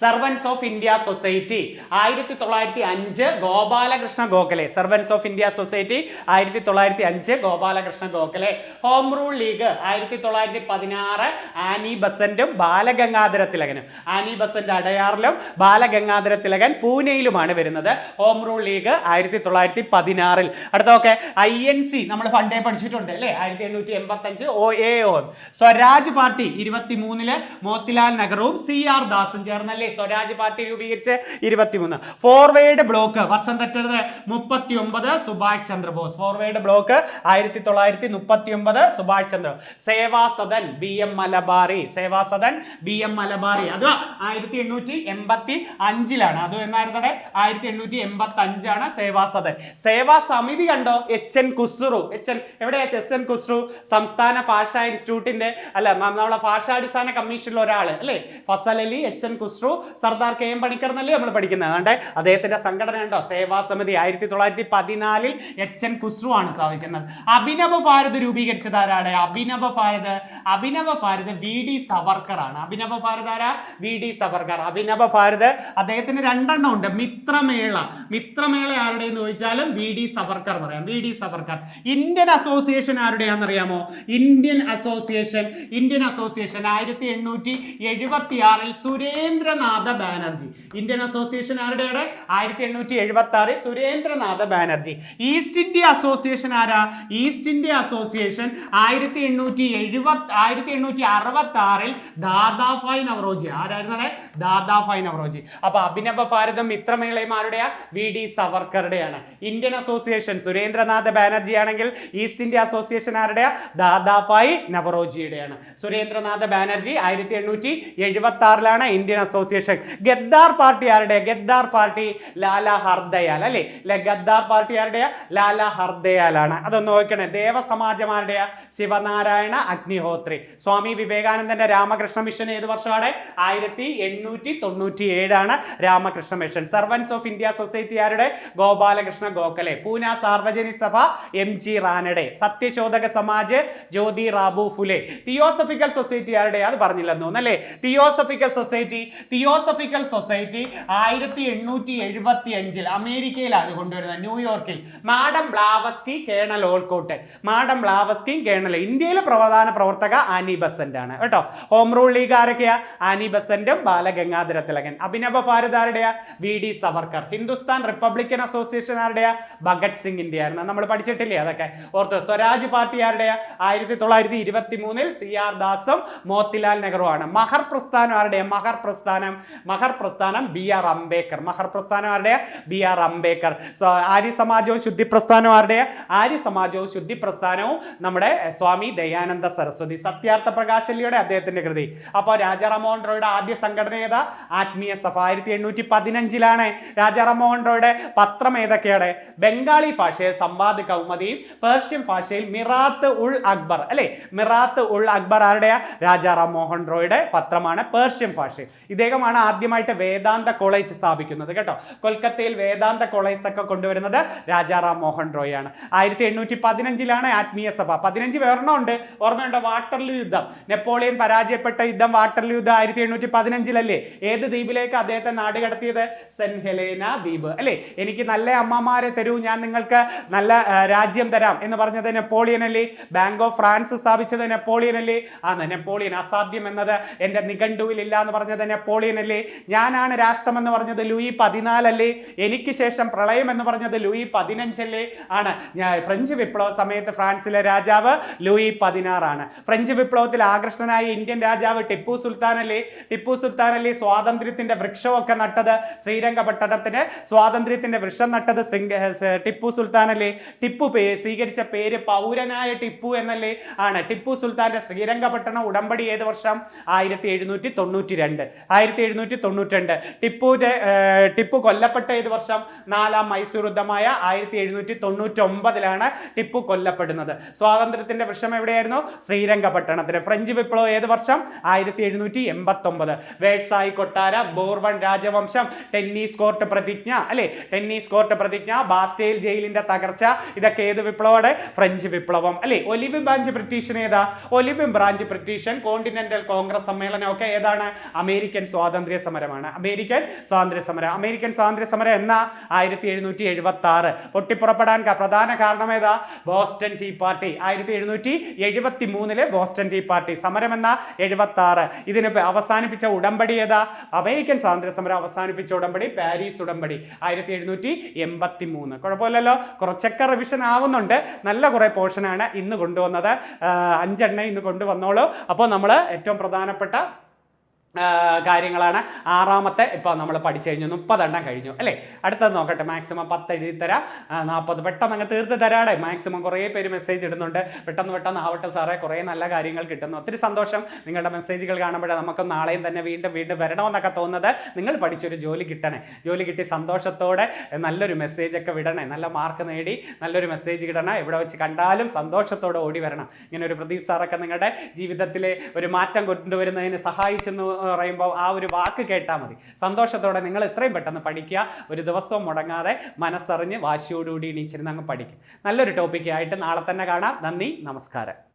servants of India society 1905 Gopalakrishna Gokhale. Servants of India society 1905 Gopalakrishna Gokhale. Home rule league 1916 Annie ബസന്റും ബാലഗംഗാധര തിലകനും. ആനി ബസന്റ് അടയാറിലും ബാലഗംഗാധര തിലകൻ പൂനെയിലുമാണ് വരുന്നത്. Home rule league 1916. അടുത്തൊക്കെ INC നമ്മൾ പണ്ടേ പഠിച്ചിട്ടുണ്ട് അല്ലേ? 1885 OAO. സ്വരാജ് പാർട്ടി 23 മോത്തിലാൽ നെഹ്റുവും CR ദാസും ചേർന്നല്ലേ സ്വരാജ് പാർട്ടി രൂപീകരിച്ച് 23. ഫോർവേഡ് ബ്ലോക്ക് വർഷം തെറ്റരുത് 39 സുഭാഷ് ചന്ദ്രബോസ്. Forward bloc 1939 Subhash Chandra. സേവാ സദൻ BM മലബാറി. സേവാ സദൻ BM മലബാറി അത് 1885 അത് എന്നായിരുന്നടെ 1885 സേവാ സദൻ. സേവാ സമിതി കണ്ടോ? HN ഖുസ്രു. എവിടെയാ HN ഖുസ്രു? സംസ്ഥാന ഭാഷാ ഇൻസ്റ്റിറ്റ്യൂട്ടിന്റെ നമ്മളെ ഭാഷാടിസ്ഥാന കമ്മീഷനിൽ ഒരാള് അല്ലേ? Fazal Ali, HN Khusru, Khusru, Sardar K M Panikkar എന്നല്ലേ നമ്മൾ പഠിക്കുന്നത്. അതുകൊണ്ട് അദ്ദേഹത്തിന്റെ സംഘടന ഉണ്ടോ, സേവാ സമിതി. 1914 HN ഖുസ്രു ആണ് സ്ഥാപിക്കുന്നത്. അഭിനവ ഭാരത് രൂപീകരിച്ചത് ആരാണ്? അഭിനവ ഭാരത് VD സവർക്കർ ആണ്. അഭിനവ ഭാരത് ആരാ? VD സവർക്കർ. അഭിനവ ഭാരത് അദ്ദേഹത്തിന് 2 ഉണ്ട്. മിത്രമേള ആരുടെ എന്ന് ചോദിച്ചാലും VD സവർക്കർ പറയാം. VD സവർക്കർ. ഇന്ത്യൻ അസോസിയേഷൻ ആരുടെയാണെന്നറിയാമോ? Indian association 1876 Surendranath Banerjee. Indian association ആരുടെയാണ്? 1876 Surendranath Banerjee. East India association ആരാ? East India association 1866 Dadabhai Naoroji. ആരായിരുന്നേ? ദാദാഭായ് നവറോജി. അപ്പൊ അഭിനവ ഭാരതം മിത്രമേളയും ആരുടെയാ? VD സവർക്കറുടെയാണ്. ഇന്ത്യൻ അസോസിയേഷൻ സുരേന്ദ്രനാഥ ബാനർജി ആണെങ്കിൽ ഈസ്റ്റ് ഇന്ത്യ അസോസിയേഷൻ ആരുടെയാ? ദാദാഭായ് നവറോജിയുടെയാണ്. Surendranath Banerjee 1876 Indian association. Ghadar party ആരുടെ? ഗദ്ദാർ പാർട്ടി ലാലാ ഹർദയാൽ അല്ലേ? ഗദ്ദാർ പാർട്ടി ആരുടെയാ? ലാലാ ഹർദയാലാണ്. അതൊന്ന് നോക്കണേ. ദേവസമാജമാരുടെയാ? ശിവനാരായണ അഗ്നിഹോത്രി. സ്വാമി വിവേകാനന്ദന്റെ രാമകൃഷ്ണ മിഷൻ ഏത് വർഷമാണ്? 1897 Ramakrishna mission. Servants of India society ആരുടെ? Gopalakrishna Gokhale. Poona Sarvajanik Sabha MG Ranade. Satyashodhak Samaj Jyoti Rao Phule. Theosophical society ആരുടെ? അത് പറഞ്ഞില്ലെന്ന് തോന്നല്ലേ. തിയോസഫിക്കൽ സൊസൈറ്റി 1875 അമേരിക്കയിലാണ് കൊണ്ടുവരുന്നത്, ന്യൂയോർക്കിൽ. Madam Blavatsky, colonel Olcott. Madam Blavatsky, colonel. ഇന്ത്യയിലെ പ്രധാന പ്രവർത്തക ആനി ബസന്റ് ആണ് കേട്ടോ. ഹോം റൂൾ ലീഗ് ആരൊക്കെയാ? ആനി ബസന്റും ബാലഗംഗാധര തിലകൻ. അഭിനവ ഭാരത് ആരുടെയാ? VD Savarkar. Hindustan republican association ആരുടെയാ? ഭഗത് സിംഗിന്റെ ആയിരുന്നു. നമ്മൾ പഠിച്ചിട്ടില്ലേ അതൊക്കെ? ഓർത്ത്. സ്വരാജ് പാർട്ടി ആരുടെയാ? 1923 CR ദാസും മോത്തിലാൽ നെഹ്റു ആണ്. മഹർ പ്രസ്ഥാനം ആരുടെയാ? മഹർ പ്രസ്ഥാനം BR അംബേദ്കർ. മഹർ പ്രസ്ഥാനം ആരുടെയാ? BR അംബേദ്കർ. ആര്യ സമാജവും ശുദ്ധി പ്രസ്ഥാനവും ആരുടെയാ? ആര്യ സമാജവും ശുദ്ധി പ്രസ്ഥാനവും നമ്മുടെ സ്വാമി ദയാനന്ദ സരസ്വതി. സത്യാർത്ഥ പ്രകാശലിയുടെ അദ്ദേഹത്തിന്റെ കൃതി. അപ്പോൾ രാജാറാം മോഹൻ റോയുടെ ആദ്യ സംഘടന ഏതാ? ആത്മീയ സഭ. 1815 രാജാറാം മോഹൻ റോയുടെ പത്രം ഏതൊക്കെയാണ്? ബംഗാളി ഭാഷയിൽ സംവാദ് കൗമുദിയും പേർഷ്യൻ ഭാഷയിൽ മിറാത്ത് ഉൾ അക്ബർ അല്ലെ? മിറാത്ത് ഉൾ അക്ബർ ആരുടെയാ? രാജാറാം മോഹൻ റോയുടെ പത്രമാണ്, പേർഷ്യൻ ഭാഷയിൽ. ഇദ്ദേഹമാണ് ആദ്യമായിട്ട് വേദാന്ത കോളേജ് സ്ഥാപിക്കുന്നത് കേട്ടോ. കൊൽക്കത്തയിൽ വേദാന്ത കോളേജ് ഒക്കെ കൊണ്ടുവരുന്നത് രാജാറാം മോഹൻ റോയ് ആണ്. 1815 ആത്മീയ സഭ. 15 വേറെണ്ണം ഉണ്ട്, ഓർമ്മയുണ്ടോ? വാട്ടർലൂ യുദ്ധം. നെപ്പോളിയൻ പരാജയപ്പെട്ട യുദ്ധം വാട്ടർലൂ യുദ്ധം 1815 ഏത് ദ്വീപിലേക്ക് അദ്ദേഹത്തെ നാടുകടത്തിയത്? സെന്റ് ഹെലേന ദ്വീപ് അല്ലേ? എനിക്ക് നല്ല അമ്മമാരെ തരൂ, ഞാൻ നിങ്ങൾക്ക് നല്ല രാജ്യം തരാം എന്ന് പറഞ്ഞത് നെപ്പോളിയൻ അല്ലേ? ബാങ്ക് ഓഫ് ഫ്രാൻസ് സ്ഥാപിച്ചത് നെപ്പോളിയൻ അല്ലേ? നെപ്പോളിയൻ. അസാധ്യം എന്നത് എൻ്റെ നിഘണ്ടുവിൽ ഇല്ല എന്ന് പറഞ്ഞത് നെപ്പോളിയൻ അല്ലേ? ഞാനാണ് രാഷ്ട്രം എന്ന് പറഞ്ഞത് ലൂയി 14 അല്ലേ? എനിക്ക് ശേഷം പ്രളയം എന്ന് പറഞ്ഞത് ലൂയി 15 അല്ലേ? ആണ്. ഫ്രഞ്ച് വിപ്ലവ സമയത്ത് ഫ്രാൻസിലെ രാജാവ് ലൂയി 16 ആണ്. ഫ്രഞ്ച് വിപ്ലവത്തിൽ ആകൃഷ്ടനായ ഇന്ത്യൻ രാജാവ് ടിപ്പു സുൽത്താൻ അല്ലേ? സ്വാതന്ത്ര്യത്തിന്റെ വൃക്ഷമൊക്കെ നട്ടത് ശ്രീരംഗപട്ടണത്തിന് സ്വാതന്ത്ര്യത്തിന്റെ വൃക്ഷം നട്ടത് ടിപ്പു സുൽത്താൻ അല്ലേ? ടിപ്പു സ്വീകരിച്ച പേര് പൗരനായ ടിപ്പു എന്നല്ലേ? ആണ്. ടിപ്പു സുൽത്താന്റെ ശ്രീരംഗപട്ടണം ഉടമ്പടി ഏത് വർഷം? 1792. ടിപ്പു കൊല്ലപ്പെട്ട ഏത് വർഷം? 4ാം മൈസൂർ യുദ്ധമായ 1799 ടിപ്പു കൊല്ലപ്പെടുന്നത്. സ്വാതന്ത്ര്യത്തിന്റെ വൃക്ഷം എവിടെയായിരുന്നു? ശ്രീരംഗപട്ടണത്തിന്. ഫ്രഞ്ച് വിപ്ലവം ഏത് വർഷം? 1789. വേഴ്സായി കൊട്ടാര, ബോർബൺ രാജവംശം, ടെന്നീസ് കോർട്ട് പ്രതിജ്ഞ അല്ലെ? ബാസ്റ്റൈൽ ജയിലിന്റെ തകർച്ച, ഇതൊക്കെ ഏത് വിപ്ലവമാണ്? ഫ്രഞ്ച് വിപ്ലവം അല്ലെ? ഒലിവ് ബ്രാഞ്ച് ബ്രിട്ടീഷൻ ഏതാ? Olive branch petition. Continental congress സമ്മേളനം ഒക്കെ ഏതാണ്? അമേരിക്കൻ സ്വാതന്ത്ര്യ സമരമാണ്. അമേരിക്കൻ സ്വാതന്ത്ര്യ സമരം എന്നാ? 1776. പൊട്ടിപ്പുറപ്പെടാൻ പ്രധാന കാരണം ഏതാ? Boston tea party. 1773 Boston tea party. സമരം എന്ന 76. ഇതിന് അവസാനിപ്പിച്ച ഉടമ്പടി ഏതാ? അമേരിക്കൻ സ്വാതന്ത്ര്യ സമരം അവസാനിപ്പിച്ച ഉടമ്പടി പാരീസ് ഉടമ്പടി 1783. കുഴപ്പമില്ലല്ലോ, കുറച്ചൊക്കെ റിവിഷൻ ആവുന്നുണ്ട്. നല്ല കുറെ പോർഷനാണ് ഇന്ന് കൊണ്ടുവന്നത്. 5 എണ്ണം ഇന്ന് കൊണ്ടുവന്നോളൂ. അപ്പോൾ നമ്മൾ ഏറ്റവും പ്രധാനപ്പെട്ട കാര്യങ്ങളാണ്. 6ാമത്തെ ഇപ്പോൾ നമ്മൾ പഠിച്ചു കഴിഞ്ഞു. 30 എണ്ണം കഴിഞ്ഞു അല്ലേ? അടുത്തത് നോക്കട്ടെ. മാക്സിമം 10 എഴുതി തരാം, 40 പെട്ടെന്ന് അങ്ങ് തീർത്ത് തരാടെ. മാക്സിമം കുറേ പേര് മെസ്സേജ് ഇടുന്നുണ്ട്. പെട്ടെന്ന് ആവട്ടെ സാറേ, കുറേ നല്ല കാര്യങ്ങൾ കിട്ടുന്നു. ഒത്തിരി സന്തോഷം നിങ്ങളുടെ മെസ്സേജുകൾ കാണുമ്പോഴേ നമുക്ക് നാളെയും തന്നെ വീണ്ടും വരണമെന്നൊക്കെ തോന്നുന്നത്. നിങ്ങൾ പഠിച്ചൊരു ജോലി കിട്ടണേ, ജോലി കിട്ടി സന്തോഷത്തോടെ നല്ലൊരു മെസ്സേജൊക്കെ വിടണേ, നല്ല മാർക്ക് നേടി നല്ലൊരു മെസ്സേജ് കിട്ടണം. എവിടെ വെച്ച് കണ്ടാലും സന്തോഷത്തോടെ ഓടി വരണം. ഇങ്ങനെ ഒരു പ്രദീപ് സാറൊക്കെ നിങ്ങളുടെ ജീവിതത്തിലെ ഒരു മാറ്റം കൊണ്ടുവരുന്നതിന് സഹായിച്ചെന്ന് പറയുമ്പോൾ ആ ഒരു വാക്ക് കേട്ടാൽ മതി. സന്തോഷത്തോടെ നിങ്ങൾ എത്രയും പെട്ടെന്ന് പഠിക്കുക. ഒരു ദിവസവും മുടങ്ങാതെ മനസ്സറിഞ്ഞ് വാശിയോടുകൂടി എണീച്ചിരുന്ന് അങ്ങ് പഠിക്കും. നല്ലൊരു ടോപ്പിക്കായിട്ട് നാളെ തന്നെ കാണാം. നന്ദി, നമസ്കാരം.